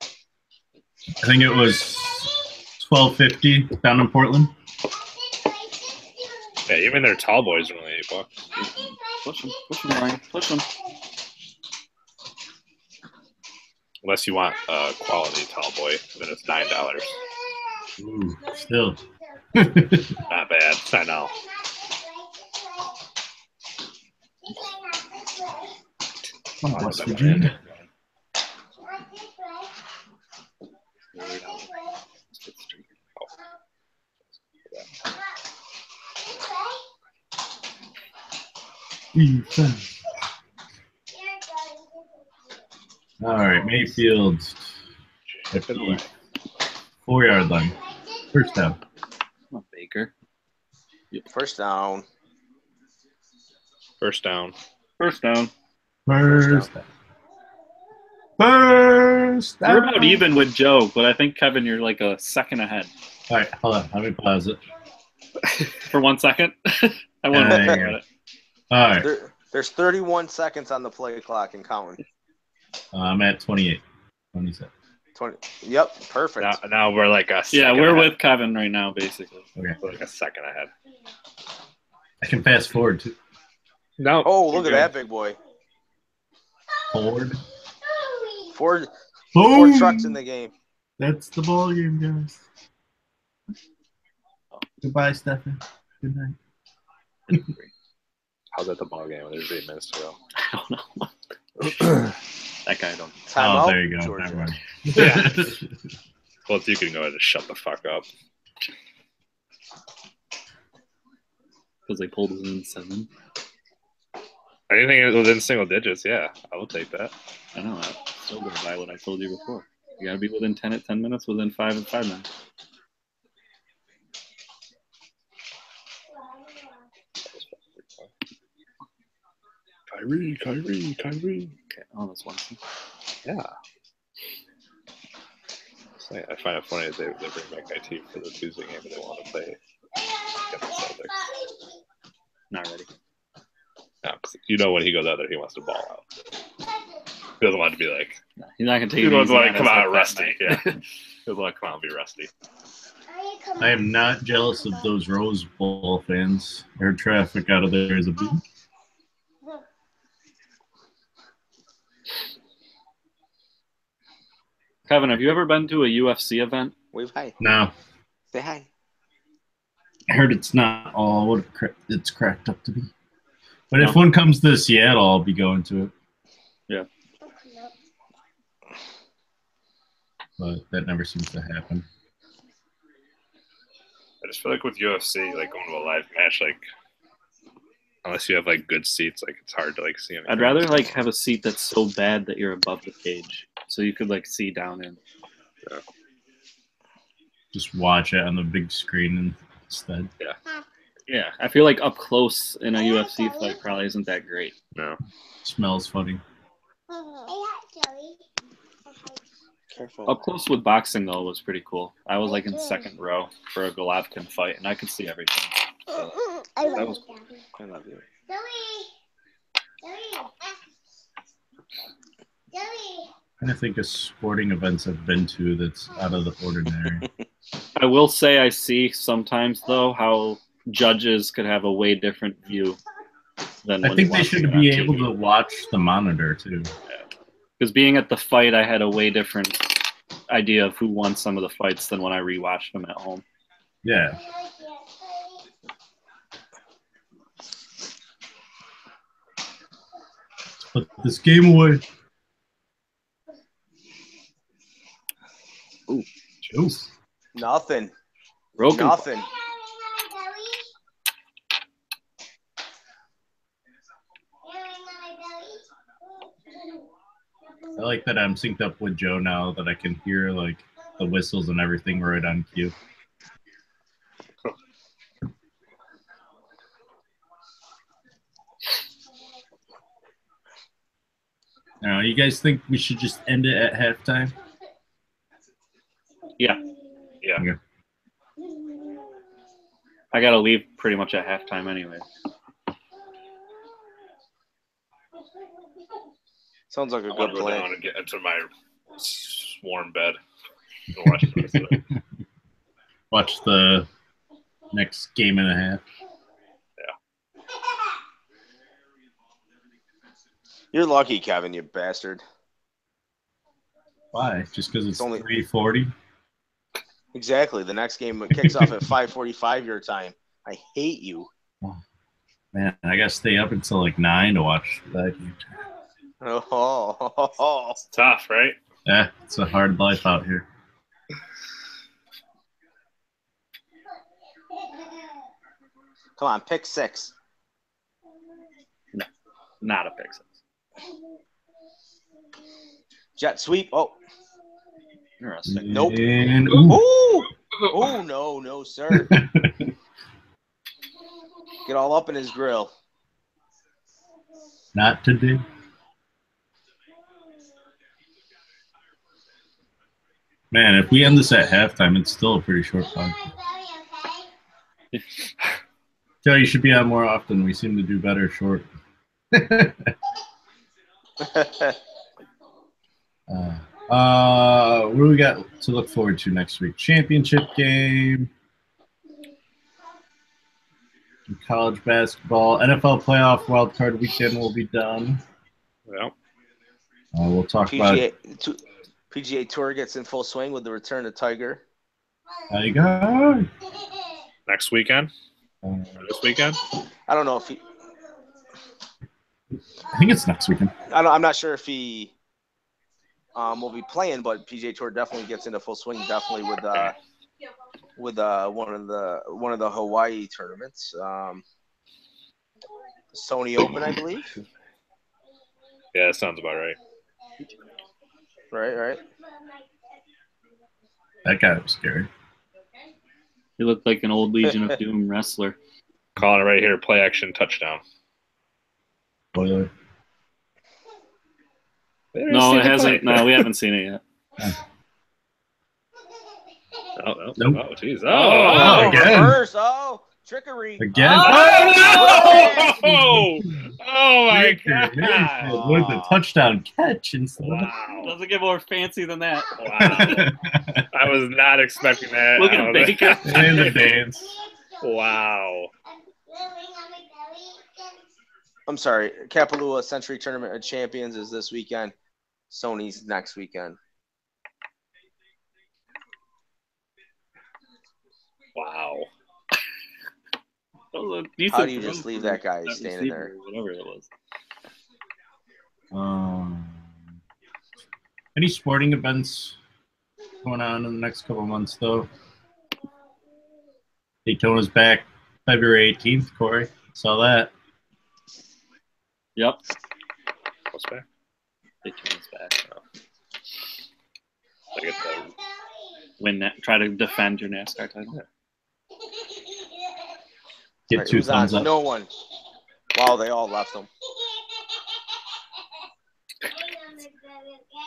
S6: I think it was $12.50 down in Portland.
S3: Yeah, even their tall boys are only $8.
S1: Push them, Ryan. Push them.
S3: Unless you want a quality tall boy, then it's $9.
S6: Ooh, still.
S3: Not bad. I know.
S6: West Virginia. All right, Mayfield. 4-yard line. First down.
S1: Come on, Baker.
S7: First down.
S3: First down.
S6: First down.
S1: We're about even with Joe, but I think, Kevin, you're like a second ahead.
S6: All right, hold on. Let me pause it.
S1: For 1 second? I want to look at it.
S6: All right.
S7: There's 31 seconds on the play clock and counting.
S6: I'm at 28. 27.
S7: 20. Yep, perfect.
S3: Now we're like a second
S1: Yeah, we're
S3: ahead.
S1: with Kevin right now, basically.
S6: Okay.
S3: We're like a second ahead.
S6: I can fast forward too.
S3: No.
S7: Oh, look at that big boy.
S6: Forward.
S7: Four
S6: Boom.
S7: trucks in the game.
S6: That's the ball game, guys. Goodbye, Stefan. Good night.
S3: How's that the ball game? There's 8 minutes to go.
S1: I don't know. That guy don't.
S7: Timeout.
S6: There you go.
S7: Georgia.
S6: Never mind.
S3: Yeah. Well, you can go ahead and shut the fuck up.
S1: Because they pulled within 7.
S3: Anything within single digits, yeah, I will take that.
S1: I know that. Still going by what I told you before. You got to be within 10 at 10 minutes, within 5 at 5 minutes.
S3: Kyrie.
S1: Okay, oh, that's one.
S3: Yeah. So I find it funny that they bring back IT for the Tuesday game, but they want to play against the Celtics.
S1: Not ready.
S3: No, 'cause you know when he goes out there, he wants to ball out. He doesn't want to be like.
S1: No, he's not going to take
S3: He
S1: it
S3: doesn't
S1: easy
S3: want
S1: on
S3: to come
S1: us
S3: out
S1: like that
S3: rusty.
S1: night.
S3: Yeah. He doesn't want to come out and be rusty.
S6: I am not jealous of those Rose Bowl fans. Air traffic out of there is a beat.
S1: Kevin, have you ever been to a UFC event?
S7: Wave hi.
S6: No.
S7: Say hi.
S6: I heard it's not all what it's cracked up to be. But
S1: No.
S6: if one comes to Seattle, I'll be going to it.
S1: Yeah.
S6: But that never seems to happen.
S3: I just feel like with UFC, like going to a live match, like unless you have like good seats, like it's hard to like see them.
S1: I'd rather like have a seat that's so bad that you're above the cage, so you could like see down in.
S3: Yeah.
S6: Just watch it on the big screen instead.
S3: Yeah.
S1: Yeah, I feel like up close in a UFC fight probably isn't that great.
S3: No.
S6: Smells funny.
S7: Careful.
S1: Up close with boxing though was pretty cool. I was like in second row for a Golovkin fight, and I could see everything. So, that was cool.
S7: I love you.
S6: I think of sporting events I've been to that's out of the ordinary.
S1: I will say I see sometimes though how judges could have a way different view than.
S6: I think they should be able to watch the monitor too.
S1: Because being at the fight, I had a way different idea of who won some of the fights than when I rewatched them at home.
S6: Yeah. Put this game away.
S1: Ooh.
S6: Juice.
S7: Nothing.
S1: Broken.
S7: Nothing.
S6: I like that I'm synced up with Joe now that I can hear like the whistles and everything right on cue. Now, you guys think we should just end it at halftime?
S1: Yeah.
S3: Yeah.
S6: Okay.
S1: I got to leave pretty much at halftime anyway.
S7: Sounds like a
S3: I want
S7: good
S3: to go
S7: plan.
S3: down and get into my warm bed and watch the rest of it.
S6: Watch the next game and a half.
S7: You're lucky, Kevin, you bastard.
S6: Why? Just because it's
S7: only
S6: 3:40?
S7: Exactly. The next game kicks off at 5:45 your time. I hate you.
S6: Man, I gotta stay up until like 9 to watch that game.
S7: Oh,
S3: It's tough, right?
S6: Yeah, it's a hard life out here.
S7: come on, pick 6.
S1: No, not a pick 6.
S7: Jet sweep. Oh,
S1: Interesting.
S7: nope.
S6: And,
S7: Ooh. Oh, no, sir. Get all up in his grill.
S6: not today. Man, if we end this at halftime, it's still a pretty short time. Joe, you should be on more often. We seem to do better short. What do we got to look forward to next week? Championship game, college basketball, NFL playoff wildcard weekend will be done.
S3: Yeah.
S6: We'll talk about
S7: PGA Tour gets in full swing with the return of Tiger.
S6: how you go.
S3: Next weekend? This weekend?
S7: I don't know if he.
S6: I think it's next weekend.
S7: I'm not sure if he will be playing, but PGA Tour definitely gets into full swing. Definitely with one of the Hawaii tournaments, Sony Open, I believe.
S3: Yeah, that sounds about right.
S7: Right.
S6: That guy was scary.
S1: He looked like an old Legion of Doom wrestler.
S3: Calling it right here, play action touchdown.
S6: Spoiler.
S1: No, it hasn't. No, we haven't seen it yet.
S3: Oh,
S6: Nope.
S3: Oh, jeez.
S7: Oh,
S6: again.
S7: reverse. Oh, trickery.
S6: Again.
S3: Oh my God.
S6: With the touchdown catch instead.
S3: Wow.
S1: Doesn't get more fancy than that.
S3: Wow. I was not expecting that.
S1: Look at Baker.
S6: And the dance.
S3: Wow.
S7: I'm sorry. Kapalua Century Tournament of Champions is this weekend. Sony's next weekend.
S3: Wow.
S7: How do you just leave that guy standing there?
S1: Whatever it was.
S6: Any sporting events going on in the next couple of months, though? Daytona's back February 18th, Corey. Saw that.
S1: Yep.
S3: What's back?
S1: Daytona's back.
S3: I get the
S1: Win that. Try to defend your NASCAR title.
S6: Get
S7: Right,
S6: 2
S7: who's on?
S6: thumbs up.
S7: No one. Wow, they all left him.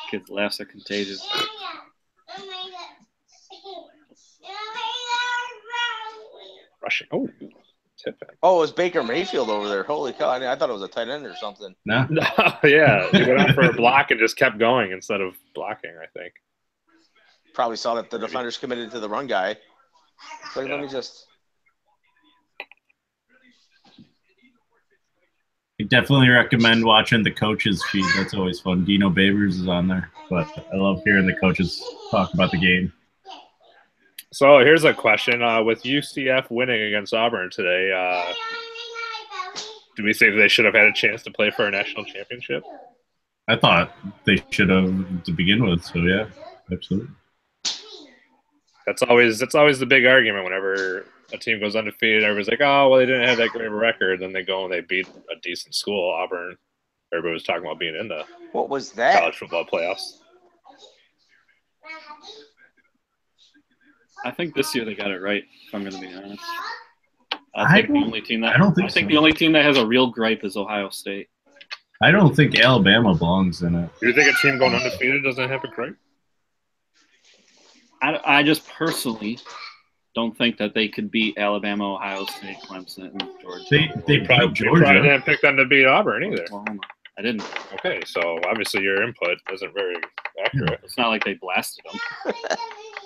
S1: Kids' laughs are contagious.
S3: rushing. Oh, tip in.
S7: Oh, it was Baker Mayfield over there. Holy cow. I thought it was a tight end or something.
S6: No.
S3: Yeah. He went out for a block and just kept going instead of blocking, I think.
S7: Probably saw that the defender's committed to the run guy. So let me just.
S6: I definitely recommend watching the coaches feed. That's always fun. Dino Babers is on there, but I love hearing the coaches talk about the game.
S3: So here's a question: with UCF winning against Auburn today, do we say they should have had a chance to play for a national championship?
S6: I thought they should have to begin with. So yeah, absolutely.
S3: That's always the big argument whenever a team goes undefeated. Everybody's like, "Oh, well, they didn't have that great of a record." Then they go and they beat a decent school, Auburn. Everybody was talking about being in the
S7: What was that?
S3: college football playoffs.
S1: I think this year they got it right, if I'm going to be honest.
S6: I
S1: the only team that
S6: don't think
S1: I think
S6: so.
S1: the only team that has a real gripe is Ohio State.
S6: I don't think Alabama belongs in it.
S3: Do you think a team going undefeated doesn't have a gripe?
S1: I just personally don't think that they could beat Alabama, Ohio State, Clemson, and Georgia.
S6: They
S3: probably,
S6: beat Georgia.
S3: probably didn't pick them to beat Auburn either.
S1: Oklahoma. I didn't.
S3: Okay, so obviously your input isn't very accurate.
S1: It's not like they blasted them.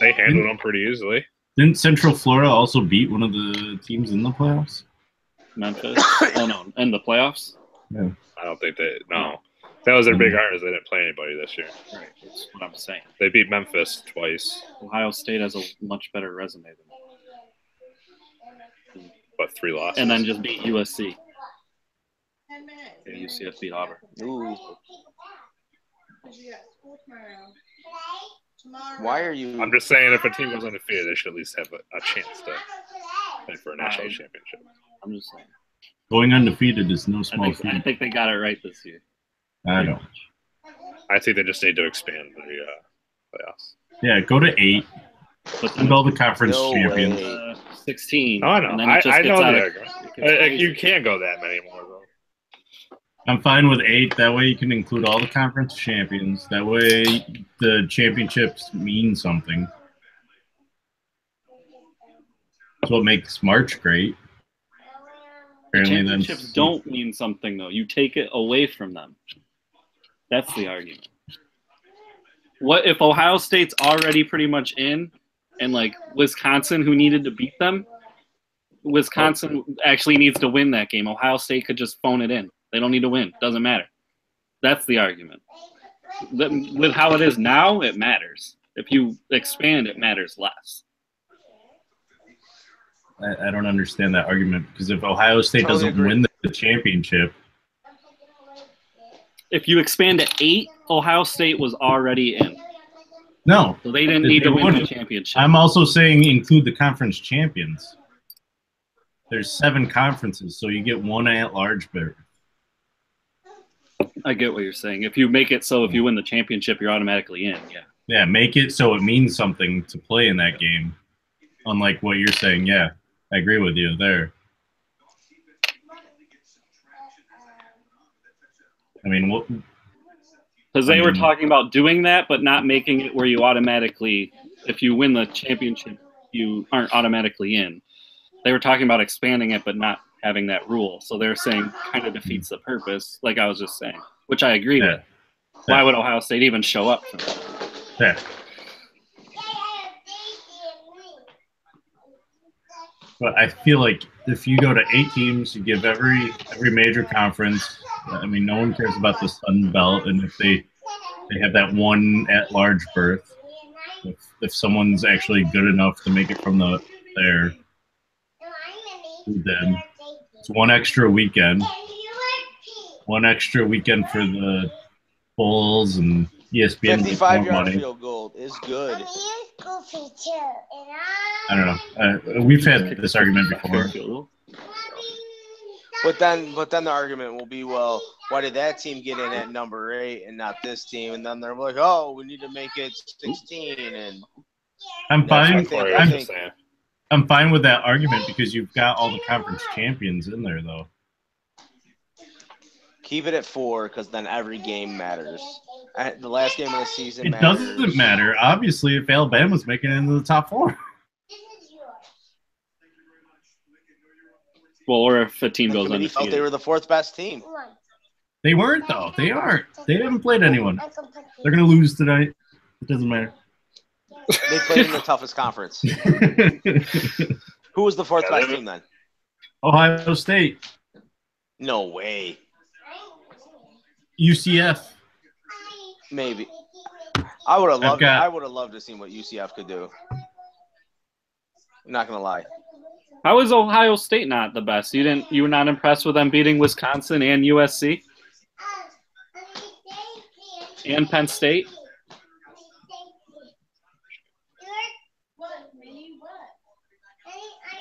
S3: They handled them pretty easily.
S6: Didn't Central Florida also beat one of the teams in the playoffs?
S1: Memphis. Oh no, in the playoffs.
S6: Yeah.
S3: I don't think they. No, that was their big artist. They didn't play anybody this year.
S1: Right. That's what I'm saying.
S3: They beat Memphis twice.
S1: Ohio State has a much better resume than them.
S3: But 3 losses.
S1: And then just beat USC. Yeah, UCF beat Auburn.
S7: Ooh. Why are you?
S3: I'm just saying, if a team goes undefeated, they should at least have a chance to play for a national championship.
S1: I'm just saying.
S6: Going undefeated is no small feat.
S1: I think they got it right this year.
S6: I don't.
S3: I think they just need to expand the playoffs.
S6: Yeah, go to 8. Put all the conference
S7: No
S6: champions.
S7: way.
S1: 16.
S3: Oh, I know.
S1: And then it just
S3: I
S1: gets
S3: know
S1: out
S3: the
S1: of-
S3: argument. You can't go that many more, though.
S6: I'm fine with 8. That way you can include all the conference champions. That way the championships mean something. That's what makes March great. Apparently then
S1: Championships don't mean something, though. You take it away from them. That's the argument. What if Ohio State's already pretty much in, and like Wisconsin, who needed to beat them, Wisconsin actually needs to win that game. Ohio State could just phone it in. They don't need to win. Doesn't matter. That's the argument. With how it is now, it matters. If you expand, it matters less.
S6: I don't understand that argument, because if Ohio State
S7: Totally
S6: doesn't
S7: agree.
S6: win the championship,
S1: If you expand to 8, Ohio State was already in.
S6: no.
S1: So they didn't need
S6: They
S1: to win the
S6: wouldn't.
S1: championship.
S6: I'm also saying include the conference champions. There's 7 conferences, so you get 1 at-large berth.
S1: I get what you're saying. If you make it so if you win the championship, you're automatically in. Yeah.
S6: Yeah, make it so it means something to play in that game. Unlike what you're saying, yeah, I agree with you there. I mean, what?
S1: Because they were talking about doing that, but not making it where you automatically, if you win the championship, you aren't automatically in. They were talking about expanding it, but not having that rule. So they're saying kind of defeats the purpose, like I was just saying, which I agree with. Why would Ohio State even show up for that?
S6: Yeah. But I feel like if you go to 8 teams, you give every major conference. I mean, no one cares about the Sun Belt, and if they have that 1 at-large berth, if someone's actually good enough to make it from there, then it's 1 extra weekend. 1 extra weekend for the Bulls and ESPN. with more
S7: 55-yard
S6: money.
S7: field goal is good.
S6: I don't know. We've had this argument before.
S7: But then the argument will be, well, why did that team get in at number 8 and not this team? And then they're like, oh, we need to make it 16. And
S6: I'm
S7: that's
S6: fine.
S7: what I think.
S6: I'm fine with that argument because you've got all the conference champions in there, though.
S7: Keep it at 4 because then every game matters. The last game of the season
S6: It
S7: matters.
S6: doesn't matter, obviously, if Alabama's making it into the top 4.
S1: Well, or if a team
S7: The
S1: goes
S7: committee felt
S1: undefeated.
S7: they were the 4th best team.
S6: They weren't, though. They aren't. They haven't played anyone. They're going to lose tonight. It doesn't matter.
S7: They played in the toughest conference. Who was the 4th best team then?
S6: Ohio State,
S7: No way.
S6: UCF.
S7: Maybe. I would have loved.
S6: got-
S7: I would have loved to see what UCF could do. I'm not gonna lie.
S1: How is Ohio State not the best? You were not impressed with them beating Wisconsin and USC and Penn State?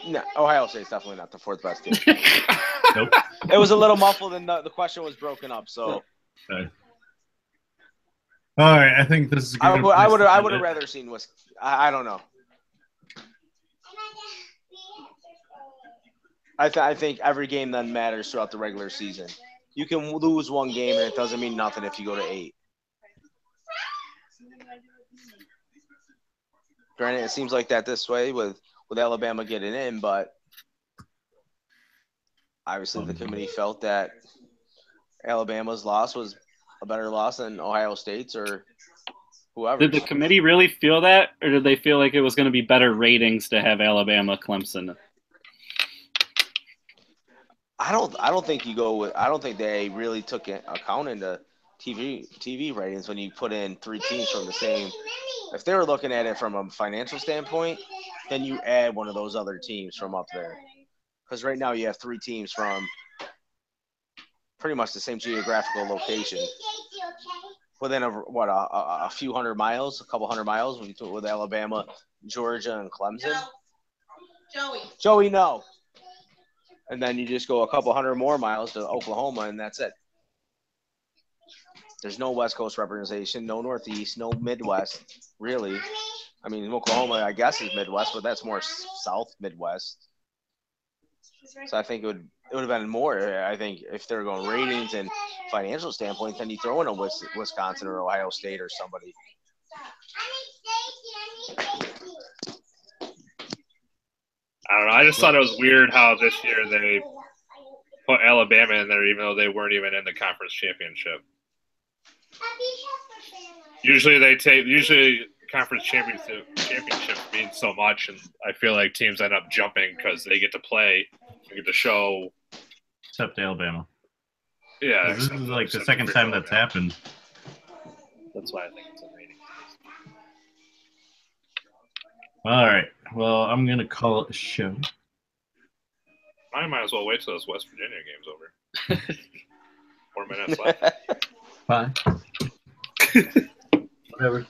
S7: No, Ohio State's definitely not the 4th best team.
S6: Nope.
S7: It was a little muffled, and the question was broken up. So.
S6: Okay. All right, I think this is.
S7: I would have rather seen Wisconsin. I don't know. I think every game then matters throughout the regular season. You can lose one game, and it doesn't mean nothing if you go to 8. Granted, it seems like that this way with Alabama getting in, but obviously the committee felt that Alabama's loss was a better loss than Ohio State's or whoever.
S1: Did the committee really feel that, or did they feel like it was going to be better ratings to have Alabama Clemson?
S7: I don't think you go with. I don't think they really took account into TV ratings when you put in 3 teams from the same. If they were looking at it from a financial standpoint, then you add one of those other teams from up there. Because right now you have 3 teams from pretty much the same geographical location. Within a few hundred miles, a couple hundred miles with Alabama, Georgia, and Clemson. Joey, no. And then you just go a couple hundred more miles to Oklahoma, and that's it. There's no West Coast representation, no Northeast, no Midwest, really. I mean, Oklahoma, I guess, is Midwest, but that's more South Midwest. So I think it would have been more. I think if they're going ratings and financial standpoint, then you throw in a Wisconsin or Ohio State or somebody.
S3: I don't know. I just thought it was weird how this year they put Alabama in there, even though they weren't even in the conference championship. Usually conference championship means so much, and I feel like teams end up jumping because they get to play, they get to show.
S6: Except Alabama.
S3: Yeah,
S6: this is like the second time that's happened.
S1: That's why I think it's a rating.
S6: All right. Well, I'm gonna call it a show.
S3: I might as well wait till this West Virginia game's over. 4 minutes left.
S6: Bye. Whatever.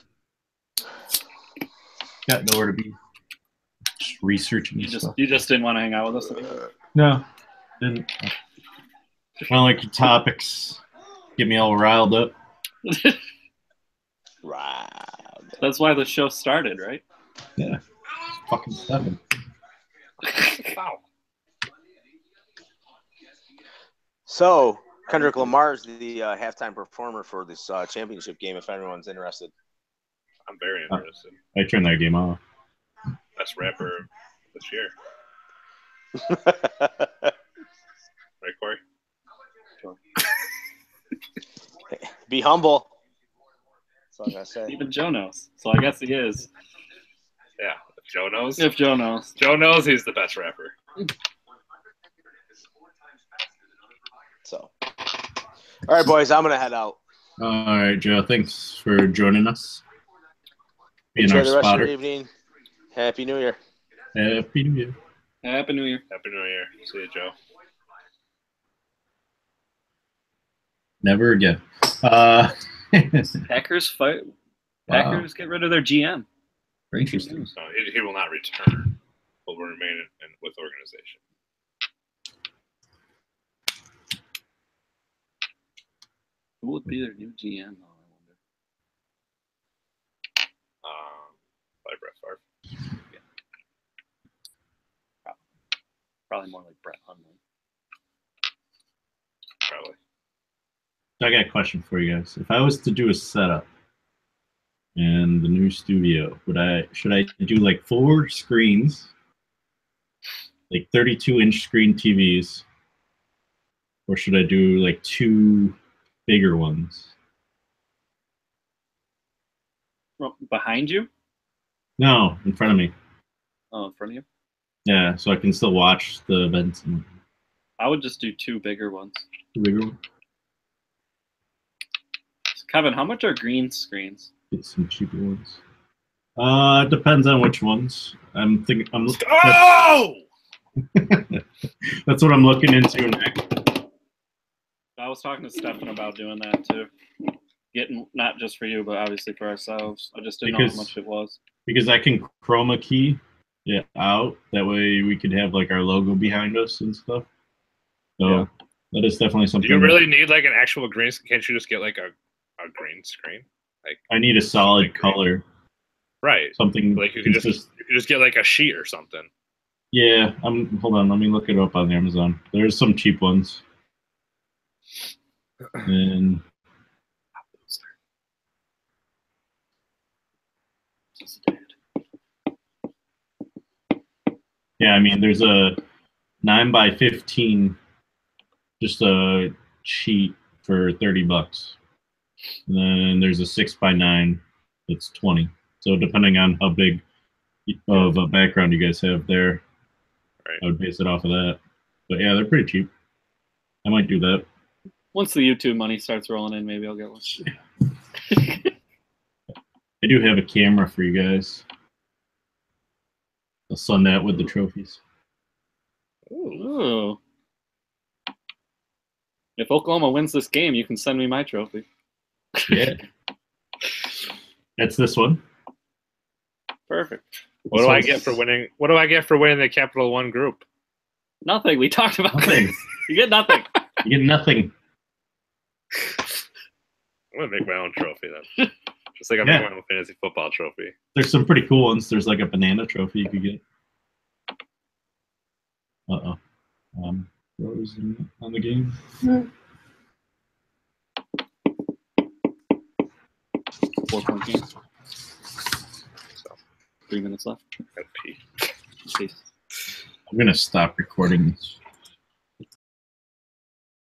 S6: Got nowhere to be. Just researching stuff.
S1: You just didn't want to hang out with us anymore?
S6: No, didn't. I don't like your topics. Get me all riled up.
S1: That's why the show started, right?
S6: Yeah. Fucking 7.
S3: Wow.
S7: So, Kendrick Lamar is the halftime performer for this championship game, if anyone's interested.
S3: I'm very interested.
S6: I turned that game off.
S3: Best rapper this year. Right, Corey?
S1: Sure.
S7: Be humble. That's all I gotta say.
S1: Even Joe knows. So I guess he is.
S3: Yeah, if Joe knows.
S1: If Joe knows.
S3: Joe knows he's the best rapper.
S7: So, all right, boys, I'm gonna head out.
S6: All right, Joe. Thanks for joining us.
S7: Enjoy the rest of your evening. Happy New Year.
S6: Happy New Year.
S1: Happy New Year.
S3: Happy New Year. See you, Joe.
S6: Never again.
S1: Packers fight. Packers get rid of their GM.
S6: Very interesting.
S3: No, he will not return. He'll remain with the organization.
S1: Who would be their new GM, though, I wonder?
S3: Probably Brett Favre.
S1: Yeah. Probably more like Brett Hundley.
S3: Probably.
S6: So I got a question for you guys. If I was to do a setup in the new studio, should I do like 4 screens, like 32-inch screen TVs, or should I do like 2 bigger ones?
S1: Behind you?
S6: No, in front of me.
S1: Oh, in front of you?
S6: Yeah, so I can still watch the events.
S1: I would just do 2 bigger ones.
S6: 2 bigger ones?
S1: Kevin, how much are green screens?
S6: Get some cheaper ones. It depends on which ones. I'm thinking.
S3: Oh!
S6: That's what I'm looking into next.
S1: I was talking to Stefan about doing that too. Getting not just for you, but obviously for ourselves. I just didn't know how much it was.
S6: Because I can chroma key it out. That way we could have like our logo behind us and stuff. So That is definitely
S3: Do
S6: something.
S3: you really need like an actual green? Can't you just get like a green screen? Like
S6: I need a solid color.
S3: Right.
S6: Something
S3: like you could just get like a sheet or something.
S6: Yeah. Hold on. Let me look it up on Amazon. There's some cheap ones. And yeah, I mean, there's a 9x15, just a sheet for $30. And then there's a 6x9 that's 20. So depending on how big of a background you guys have there,
S3: right.
S6: I would base it off of that. But yeah, they're pretty cheap. I might do that.
S1: Once the YouTube money starts rolling in, maybe I'll get one.
S6: I do have a camera for you guys. I'll send that with the trophies.
S1: Ooh. If Oklahoma wins this game, you can send me my trophy.
S6: Yeah. That's this one.
S1: Perfect.
S3: What do I get for winning? What do I get for winning the Capital One group?
S1: Nothing. We talked about
S6: nothing.
S1: You get nothing.
S6: You get nothing.
S3: I'm gonna make my own trophy then. Just like I'm making my own fantasy football trophy.
S6: There's some pretty cool ones. There's like a banana trophy you could get. Uh-oh. Rose on the game.
S1: 4-point game. So, 3 minutes left.
S3: Gotta pee.
S1: Peace.
S6: I'm gonna stop recording this.